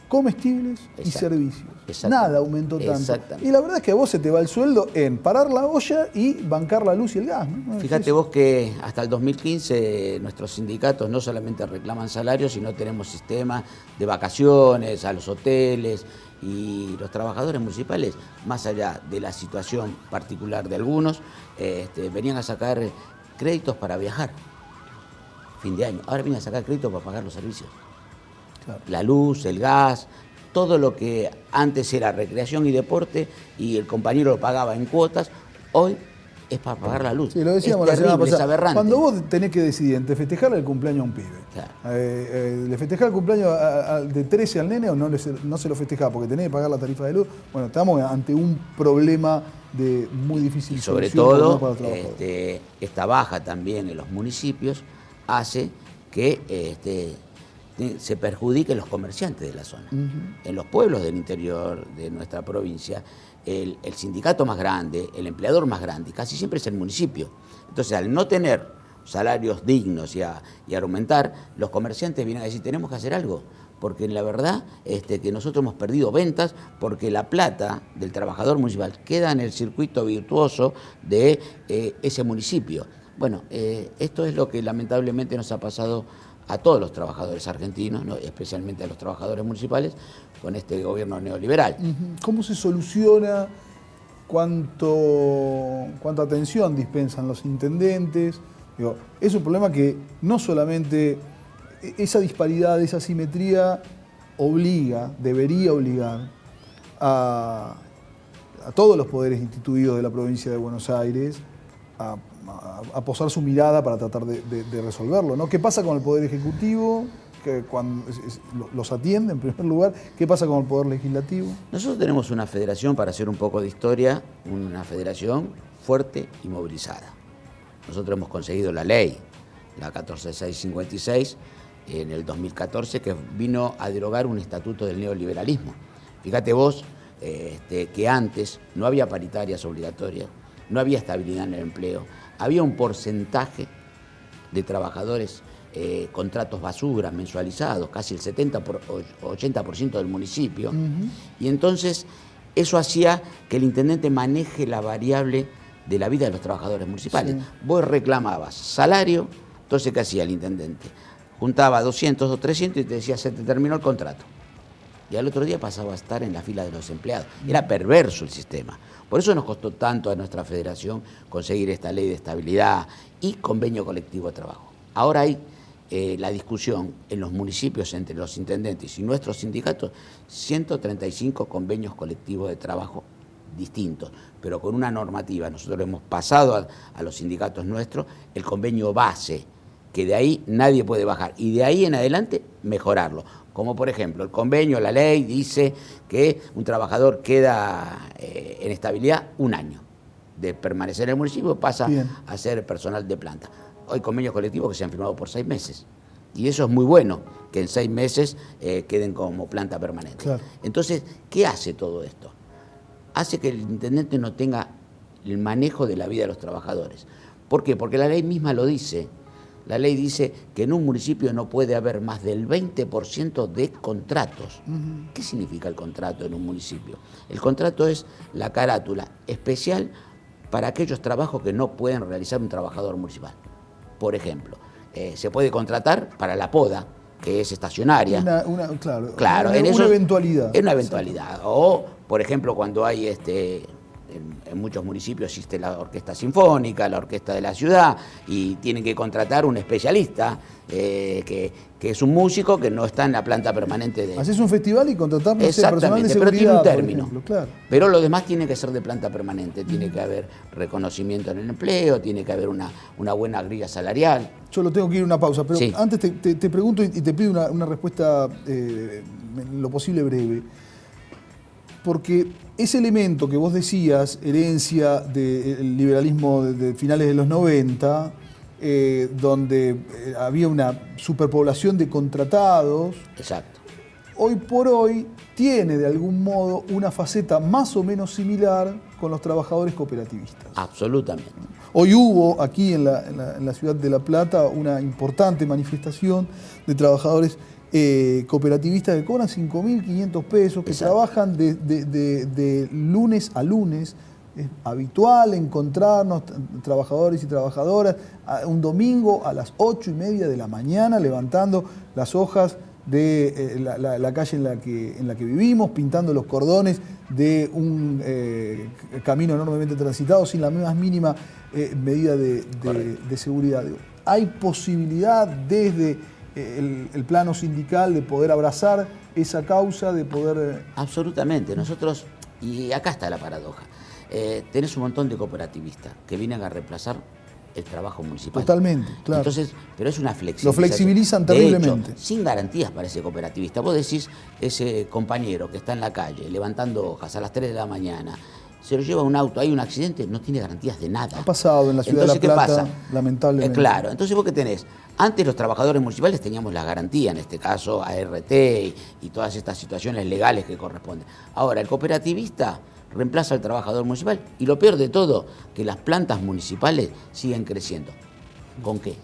Speaker 1: comestibles y servicios. Nada aumentó tanto. Y la verdad es que a vos se te va el sueldo en parar la olla y bancar la luz y el gas, ¿no?
Speaker 15: Fíjate vos que hasta el 2015 nuestros sindicatos no solamente reclaman salarios, sino tenemos sistemas de vacaciones a los hoteles, y los trabajadores municipales, más allá de la situación particular de algunos, venían a sacar créditos para viajar fin de año. Ahora vienen a sacar créditos para pagar los servicios. Claro. La luz, el gas, todo lo que antes era recreación y deporte y el compañero lo pagaba en cuotas, hoy es para pagar la luz.
Speaker 1: Sí, lo decíamos
Speaker 15: es terrible,
Speaker 1: la semana pasada.
Speaker 15: Es aberrante.
Speaker 1: Cuando vos tenés que decidir entre festejarle el cumpleaños a un pibe, claro, ¿le festejás el cumpleaños de 13 al nene o no se lo festejás porque tenés que pagar la tarifa de luz? Bueno, estamos ante un problema de muy difícil
Speaker 15: y sobre
Speaker 1: solución
Speaker 15: todo, esta baja también en los municipios hace que se perjudiquen los comerciantes de la zona. En los pueblos del interior de nuestra provincia, el sindicato más grande, el empleador más grande, casi siempre es el municipio. Entonces, al no tener salarios dignos y aumentar, los comerciantes vienen a decir, tenemos que hacer algo, porque la verdad que nosotros hemos perdido ventas porque la plata del trabajador municipal queda en el circuito virtuoso de ese municipio. Bueno, esto es lo que lamentablemente nos ha pasado a todos los trabajadores argentinos, ¿no? Especialmente a los trabajadores municipales, con este gobierno neoliberal.
Speaker 1: ¿Cómo se soluciona? ¿Cuánta atención dispensan los intendentes? Digo, es un problema que no solamente esa disparidad, esa asimetría debería obligar a todos los poderes instituidos de la provincia de Buenos Aires a posar su mirada para tratar de resolverlo, ¿no? ¿Qué pasa con el Poder Ejecutivo? Que cuando los atiende en primer lugar. ¿Qué pasa con el Poder Legislativo?
Speaker 15: Nosotros tenemos una federación, para hacer un poco de historia, una federación fuerte y movilizada. Nosotros hemos conseguido la ley, la 14656, en el 2014, que vino a derogar un estatuto del neoliberalismo. Fíjate vos que antes no había paritarias obligatorias, no había estabilidad en el empleo, había un porcentaje de trabajadores, contratos basura mensualizados, casi el 80% del municipio, y entonces eso hacía que el intendente maneje la variable de la vida de los trabajadores municipales. Sí. Vos reclamabas salario, entonces ¿qué hacía el intendente? Juntaba 200 o 300 y te decía, se te terminó el contrato. Y al otro día pasaba a estar en la fila de los empleados. Era perverso el sistema. Por eso nos costó tanto a nuestra federación conseguir esta ley de estabilidad y convenio colectivo de trabajo. Ahora hay la discusión en los municipios entre los intendentes y nuestros sindicatos, 135 convenios colectivos de trabajo distintos, pero con una normativa. Nosotros hemos pasado a los sindicatos nuestros el convenio base, que de ahí nadie puede bajar, y de ahí en adelante mejorarlo. Como por ejemplo, el convenio, la ley dice que un trabajador queda en estabilidad un año. De permanecer en el municipio pasa a ser personal de planta. Hay convenios colectivos que se han firmado por 6 meses. Y eso es muy bueno, que en 6 meses queden como planta permanente. Claro. Entonces, ¿qué hace todo esto? Hace que el intendente no tenga el manejo de la vida de los trabajadores. ¿Por qué? Porque la ley misma lo dice. La ley dice que en un municipio no puede haber más del 20% de contratos. ¿Qué significa el contrato en un municipio? El contrato es la carátula especial para aquellos trabajos que no pueden realizar un trabajador municipal. Por ejemplo, se puede contratar para la poda, que es estacionaria. Claro, una eventualidad. Es una eventualidad. O, por ejemplo, cuando hay en muchos municipios existe la orquesta sinfónica, la orquesta de la ciudad, y tienen que contratar un especialista que es un músico que no está en la planta permanente de...
Speaker 1: Haces un festival y contratás personal de seguridad,
Speaker 15: pero tiene un término.
Speaker 1: Ejemplo, claro.
Speaker 15: Pero lo demás tiene que ser de planta permanente, tiene que haber reconocimiento en el empleo, tiene que haber una buena grilla salarial.
Speaker 1: Yo lo tengo que ir a una pausa, pero sí. Antes te pregunto y te pido una respuesta en lo posible breve. Porque ese elemento que vos decías, herencia del liberalismo de finales de los 90, donde había una superpoblación de contratados,
Speaker 15: exacto,
Speaker 1: hoy por hoy tiene de algún modo una faceta más o menos similar con los trabajadores cooperativistas.
Speaker 15: Absolutamente.
Speaker 1: Hoy hubo aquí en la ciudad de La Plata una importante manifestación de trabajadores cooperativistas que cobran 5.500 pesos, que trabajan de lunes a lunes. Es habitual encontrarnos trabajadores y trabajadoras un domingo a las 8:30 de la mañana levantando las hojas de la calle en la que vivimos, pintando los cordones de un camino enormemente transitado sin la más mínima medida de seguridad. ¿Hay posibilidad desde el plano sindical de poder abrazar esa causa, de poder...?
Speaker 15: Absolutamente. Nosotros, y acá está la paradoja, tenés un montón de cooperativistas que vienen a reemplazar el trabajo municipal.
Speaker 1: Totalmente, claro.
Speaker 15: Entonces, pero es una flexibilización.
Speaker 1: Lo flexibilizan terriblemente.
Speaker 15: De hecho, sin garantías para ese cooperativista. Vos decís, ese compañero que está en la calle levantando hojas a las 3 de la mañana, se lo lleva un auto, hay un accidente, no tiene garantías de nada.
Speaker 1: Ha pasado en la ciudad
Speaker 15: entonces,
Speaker 1: de La Plata,
Speaker 15: ¿qué pasa?
Speaker 1: Lamentablemente.
Speaker 15: Claro, entonces vos qué tenés. Antes los trabajadores municipales teníamos la garantía, en este caso ART y todas estas situaciones legales que corresponden. Ahora, el cooperativista reemplaza al trabajador municipal y lo peor de todo, que las plantas municipales siguen creciendo. ¿Con qué?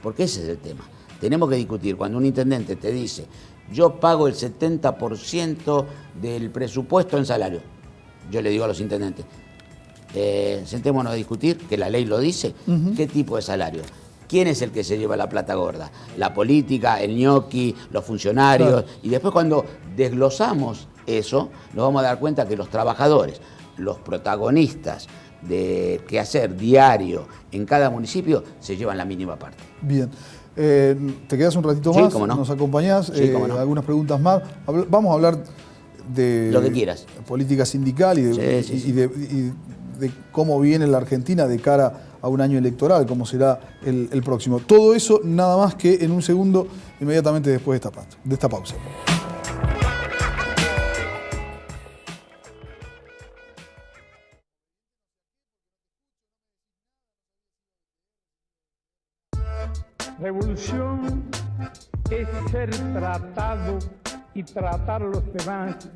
Speaker 15: Porque ese es el tema. Tenemos que discutir cuando un intendente te dice yo pago el 70% del presupuesto en salario. Yo le digo a los intendentes, sentémonos a discutir, que la ley lo dice, ¿qué tipo de salario? ¿Quién es el que se lleva la plata gorda? La política, el ñoqui, los funcionarios. Claro. Y después cuando desglosamos eso, nos vamos a dar cuenta que los trabajadores, los protagonistas de quehacer diario en cada municipio, se llevan la mínima parte.
Speaker 1: Bien. ¿Te quedas un ratito más?
Speaker 15: Cómo no.
Speaker 1: ¿Nos acompañás?
Speaker 15: Sí, cómo no.
Speaker 1: Algunas preguntas más. Vamos a hablar de
Speaker 15: lo que quieras.
Speaker 1: Política sindical y de cómo viene la Argentina de cara a un año electoral, cómo será el próximo. Todo eso nada más que en un segundo, inmediatamente después de esta pausa.
Speaker 5: Revolución es ser tratado y tratar a los demás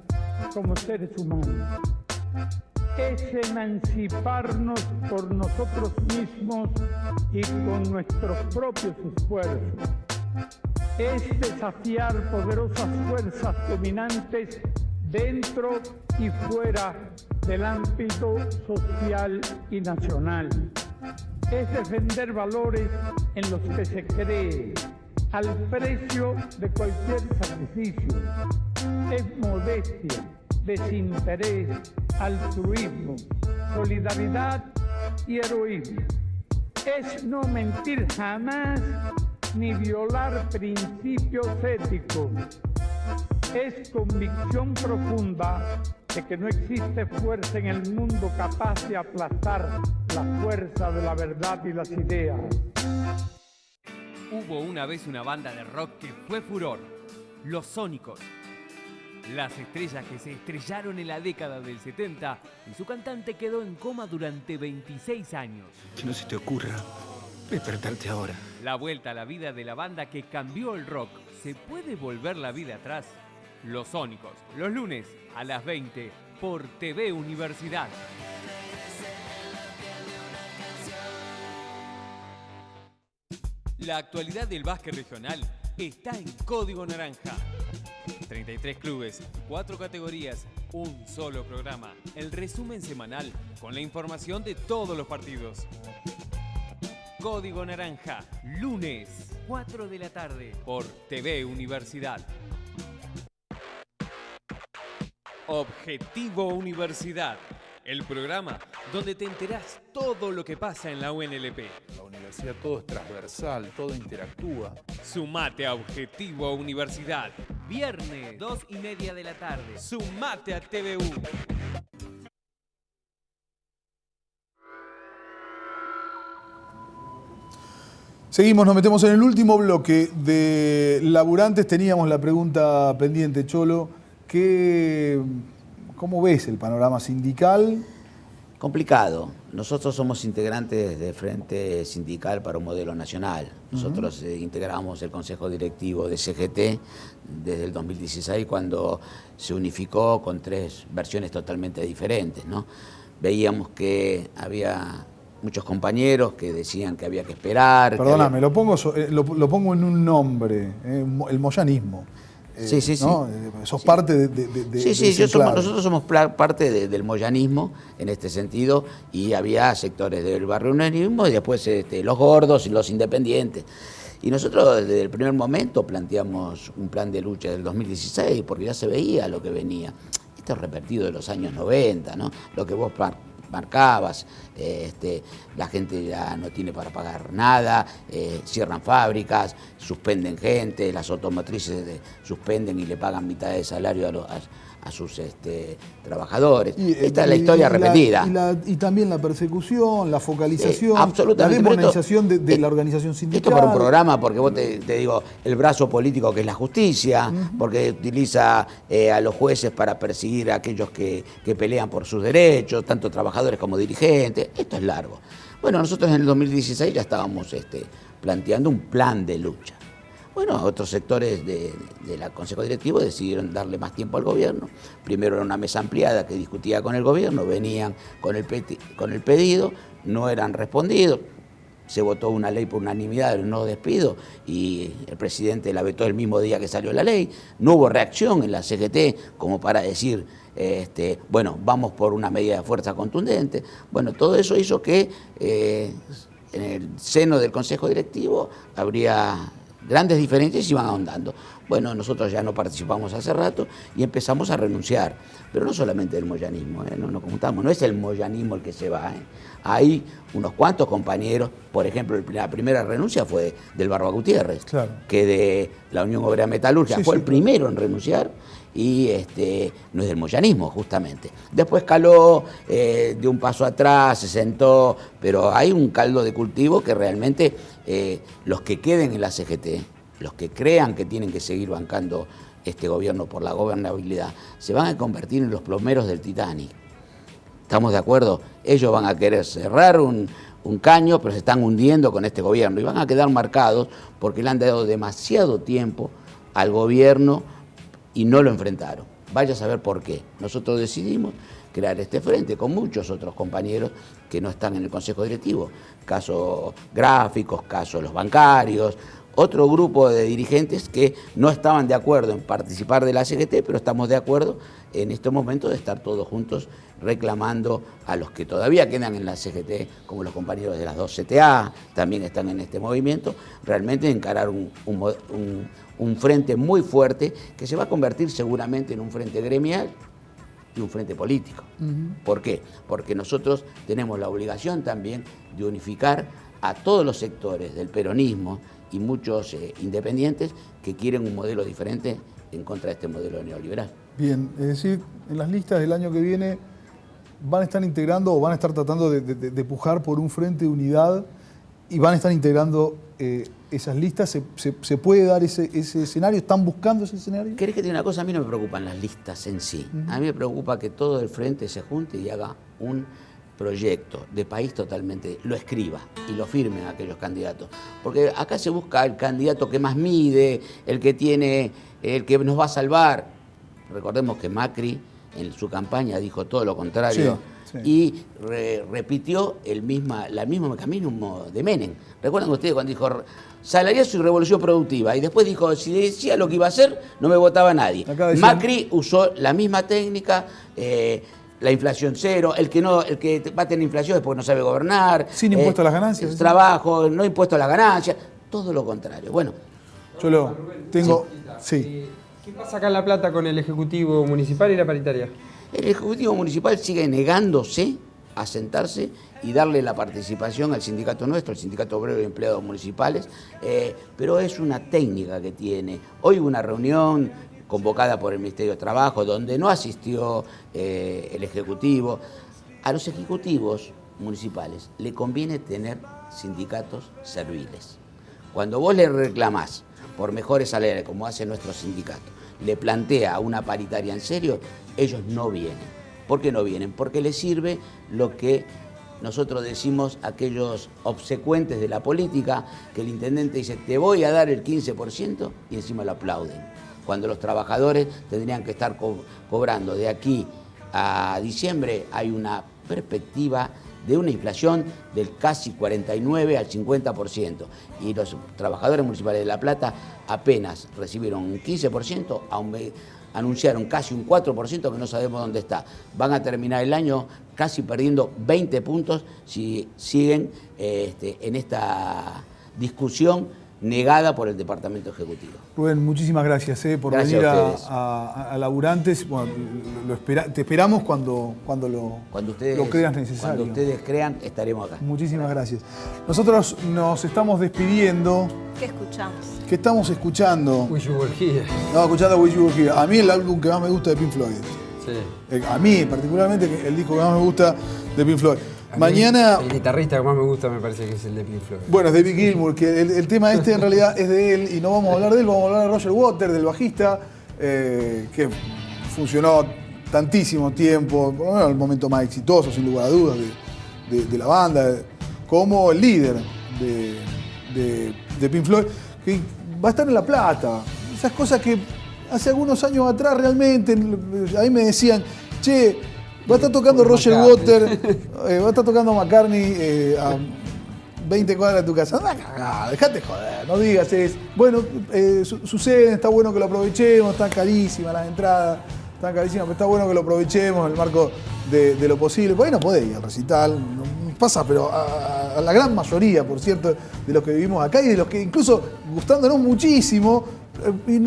Speaker 5: como seres humanos. Es emanciparnos por nosotros mismos y con nuestros propios esfuerzos. Es desafiar poderosas fuerzas dominantes dentro y fuera del ámbito social y nacional. Es defender valores en los que se cree, al precio de cualquier sacrificio. Es modestia, desinterés, altruismo, solidaridad y heroísmo. Es no mentir jamás ni violar principios éticos. Es convicción profunda de que no existe fuerza en el mundo capaz de aplastar la fuerza de la verdad y las ideas.
Speaker 7: Hubo una vez una banda de rock que fue furor, Los Sónicos. Las estrellas que se estrellaron en la década del 70 y su cantante quedó en coma durante 26 años.
Speaker 16: Que no se te ocurra despertarte ahora.
Speaker 7: La vuelta a la vida de la banda que cambió el rock. ¿Se puede volver la vida atrás? Los Sónicos, los lunes a las 20 por TV Universidad. La actualidad del básquet regional está en Código Naranja. 33 clubes, 4 categorías, un solo programa. El resumen semanal con la información de todos los partidos. Código Naranja, lunes, 4 de la tarde, por TV Universidad. Objetivo Universidad, el programa donde te enterás todo lo que pasa en la UNLP.
Speaker 8: En la universidad todo es transversal, todo interactúa.
Speaker 7: Sumate a Objetivo Universidad, viernes, 2:30 de la tarde. Sumate a TVU.
Speaker 1: Seguimos, nos metemos en el último bloque de Laburantes. Teníamos la pregunta pendiente, Cholo. ¿Cómo ves el panorama sindical?
Speaker 15: Complicado. Nosotros somos integrantes del Frente Sindical para un Modelo Nacional. Nosotros integramos el Consejo Directivo de CGT desde el 2016, cuando se unificó con 3 versiones totalmente diferentes, ¿no? veíamos que había muchos compañeros que decían que había que esperar.
Speaker 1: Perdóname, lo pongo en un nombre, el moyanismo.
Speaker 15: Sí.
Speaker 1: ¿no? Sos parte de
Speaker 15: Sí, nosotros somos parte del moyanismo en este sentido, y había sectores del barrio unionismo y después los gordos y los independientes. Y nosotros desde el primer momento planteamos un plan de lucha del 2016, porque ya se veía lo que venía. Esto es repetido de los años 90, ¿no? Lo que vos marcabas, la gente ya no tiene para pagar nada, cierran fábricas, suspenden gente, las automotrices suspenden y le pagan mitad de salario a sus trabajadores. Esta es la historia repetida.
Speaker 1: Y también la persecución, la focalización,
Speaker 15: absolutamente.
Speaker 1: La demonización de la organización sindical.
Speaker 15: Esto para un programa, porque vos te digo, el brazo político que es la justicia, porque utiliza a los jueces para perseguir a aquellos que pelean por sus derechos, tanto trabajadores como dirigentes. Esto es largo. Bueno, nosotros en el 2016 ya estábamos planteando un plan de lucha. Bueno, otros sectores del Consejo Directivo decidieron darle más tiempo al gobierno. Primero era una mesa ampliada que discutía con el gobierno, venían con el pedido, no eran respondidos. Se votó una ley por unanimidad de no despido y el presidente la vetó el mismo día que salió la ley. No hubo reacción en la CGT como para decir, bueno, vamos por una medida de fuerza contundente. Bueno, todo eso hizo que en el seno del Consejo Directivo habría grandes diferencias y iban ahondando. Bueno, nosotros ya no participamos hace rato y empezamos a renunciar, pero no solamente del moyanismo, no nos juntamos, no es el moyanismo el que se va. Hay unos cuantos compañeros, por ejemplo, la primera renuncia fue del Barba Gutiérrez, claro, que de la Unión Obrera Metalúrgica fue el primero en renunciar y no es del moyanismo, justamente. Después caló, dio un paso atrás, se sentó, pero hay un caldo de cultivo que realmente los que queden en la CGT, los que crean que tienen que seguir bancando este gobierno por la gobernabilidad, se van a convertir en los plomeros del Titanic. ¿Estamos de acuerdo? Ellos van a querer cerrar un caño, pero se están hundiendo con este gobierno y van a quedar marcados porque le han dado demasiado tiempo al gobierno y no lo enfrentaron. Vaya a saber por qué. Nosotros decidimos crear este frente con muchos otros compañeros que no están en el Consejo Directivo. Casos gráficos, casos los bancarios, otro grupo de dirigentes que no estaban de acuerdo en participar de la CGT, pero estamos de acuerdo en este momento de estar todos juntos reclamando a los que todavía quedan en la CGT, como los compañeros de las dos CTA, también están en este movimiento, realmente encarar un frente muy fuerte que se va a convertir seguramente en un frente gremial y un frente político. ¿Por qué? Porque nosotros tenemos la obligación también de unificar a todos los sectores del peronismo y muchos independientes que quieren un modelo diferente en contra de este modelo neoliberal.
Speaker 1: Bien, es decir, en las listas del año que viene van a estar integrando o van a estar tratando de pujar por un frente de unidad y van a estar integrando esas listas. ¿Se puede dar ese escenario? ¿Están buscando ese escenario?
Speaker 15: ¿Querés que te diga una cosa? A mí no me preocupan las listas en sí. A mí me preocupa que todo el frente se junte y haga un proyecto de país totalmente, lo escriba y lo firmen aquellos candidatos. Porque acá se busca el candidato que más mide, el que nos va a salvar. Recordemos que Macri en su campaña dijo todo lo contrario y repitió el mismo mecanismo de Menem. ¿Recuerdan ustedes cuando dijo salariazo y revolución productiva? Y después dijo, si decía lo que iba a hacer, no me votaba nadie. Macri usó la misma técnica, la inflación cero, el que va a tener inflación es porque no sabe gobernar.
Speaker 1: Sin impuesto a las ganancias.
Speaker 15: Trabajo, no impuesto a las ganancias, todo lo contrario. Bueno.
Speaker 1: Yo lo tengo. Sí.
Speaker 2: ¿Qué pasa acá en La Plata con el Ejecutivo Municipal y la paritaria?
Speaker 15: El Ejecutivo Municipal sigue negándose a sentarse y darle la participación al sindicato nuestro, el Sindicato Obrero y Empleados Municipales, pero es una técnica que tiene. Hoy hubo una reunión convocada por el Ministerio de Trabajo, donde no asistió el Ejecutivo. A los ejecutivos municipales le conviene tener sindicatos serviles. Cuando vos le reclamás por mejores salarios, como hace nuestro sindicato, le plantea una paritaria en serio, ellos no vienen. ¿Por qué no vienen? Porque les sirve lo que nosotros decimos aquellos obsecuentes de la política, que el intendente dice, te voy a dar el 15% y encima lo aplauden. Cuando los trabajadores tendrían que estar cobrando de aquí a diciembre, hay una perspectiva de una inflación del casi 49 al 50%. Y los trabajadores municipales de La Plata apenas recibieron un 15%, anunciaron casi un 4% que no sabemos dónde está. Van a terminar el año casi perdiendo 20 puntos si siguen en esta discusión negada por el Departamento Ejecutivo.
Speaker 1: Rubén, muchísimas gracias por
Speaker 15: gracias
Speaker 1: venir
Speaker 15: a
Speaker 1: a Laburantes. Bueno, te esperamos cuando
Speaker 15: ustedes,
Speaker 1: lo creas necesario.
Speaker 15: Cuando ustedes crean, estaremos acá.
Speaker 1: Muchísimas gracias. Nosotros nos estamos despidiendo.
Speaker 3: ¿Qué escuchamos?
Speaker 1: ¿Qué estamos escuchando?
Speaker 2: Wish You Were Here.
Speaker 1: Estamos escuchando Wish You Were Here. A mí el álbum que más me gusta de Pink Floyd.
Speaker 2: Sí.
Speaker 1: A mí particularmente el disco que más me gusta de Pink Floyd. Mañana.
Speaker 2: El guitarrista que más me gusta me parece que es el de Pink Floyd.
Speaker 1: Bueno, es David Gilmour, que el tema en realidad es de él y no vamos a hablar de él, vamos a hablar de Roger Waters, del bajista, que funcionó tantísimo tiempo, por lo menos el momento más exitoso, sin lugar a dudas, de la banda, como el líder de Pink Floyd, que va a estar en La Plata. Esas cosas que hace algunos años atrás realmente, ahí me decían, che, va a estar tocando Roger Waters, va a estar tocando McCartney a 20 cuadras de tu casa. Anda cagada, dejate joder, no digas eso. Bueno, sucede, está bueno que lo aprovechemos, están carísimas las entradas, están carísimas, pero está bueno que lo aprovechemos en el marco de lo posible. Por ahí no podés ir al recital, no pasa, pero a la gran mayoría, por cierto, de los que vivimos acá y de los que incluso gustándonos muchísimo,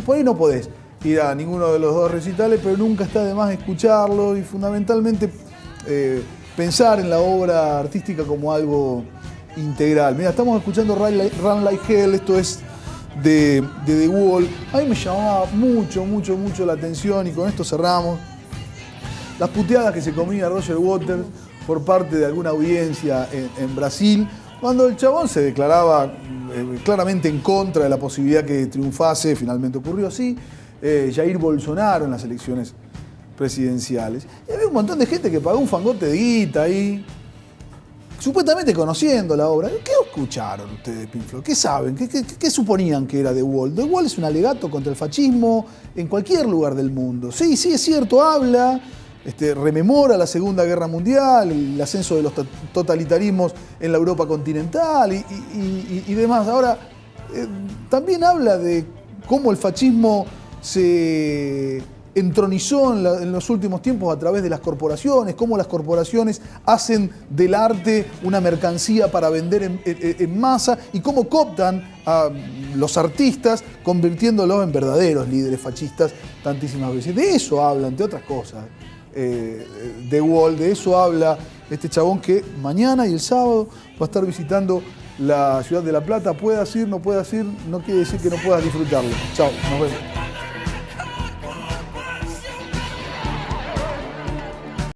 Speaker 1: por ahí no podés ir a ninguno de los dos recitales, pero nunca está de más escucharlo y fundamentalmente pensar en la obra artística como algo integral. Mira, estamos escuchando Run Like Hell, esto es de The Wall. A mí me llamaba mucho la atención y con esto cerramos. Las puteadas que se comía Roger Waters por parte de alguna audiencia en Brasil, cuando el chabón se declaraba claramente en contra de la posibilidad que triunfase, finalmente ocurrió así, Jair Bolsonaro en las elecciones presidenciales. Y había un montón de gente que pagó un fangote de guita ahí, supuestamente conociendo la obra. ¿Qué escucharon ustedes, Pink Floyd? ¿Qué saben? ¿Qué suponían que era The Wall? The Wall es un alegato contra el fascismo en cualquier lugar del mundo. Sí, es cierto, habla, rememora la Segunda Guerra Mundial, el ascenso de los totalitarismos en la Europa continental y demás. Ahora, también habla de cómo el fascismo se entronizó en los últimos tiempos a través de las corporaciones, cómo las corporaciones hacen del arte una mercancía para vender en masa y cómo cooptan a los artistas convirtiéndolos en verdaderos líderes fascistas tantísimas veces. De eso habla, entre otras cosas, The Wall, de eso habla este chabón que mañana y el sábado va a estar visitando la ciudad de La Plata. Puedas ir, no puedas ir, no quiere decir que no puedas disfrutarlo. Chao, nos vemos.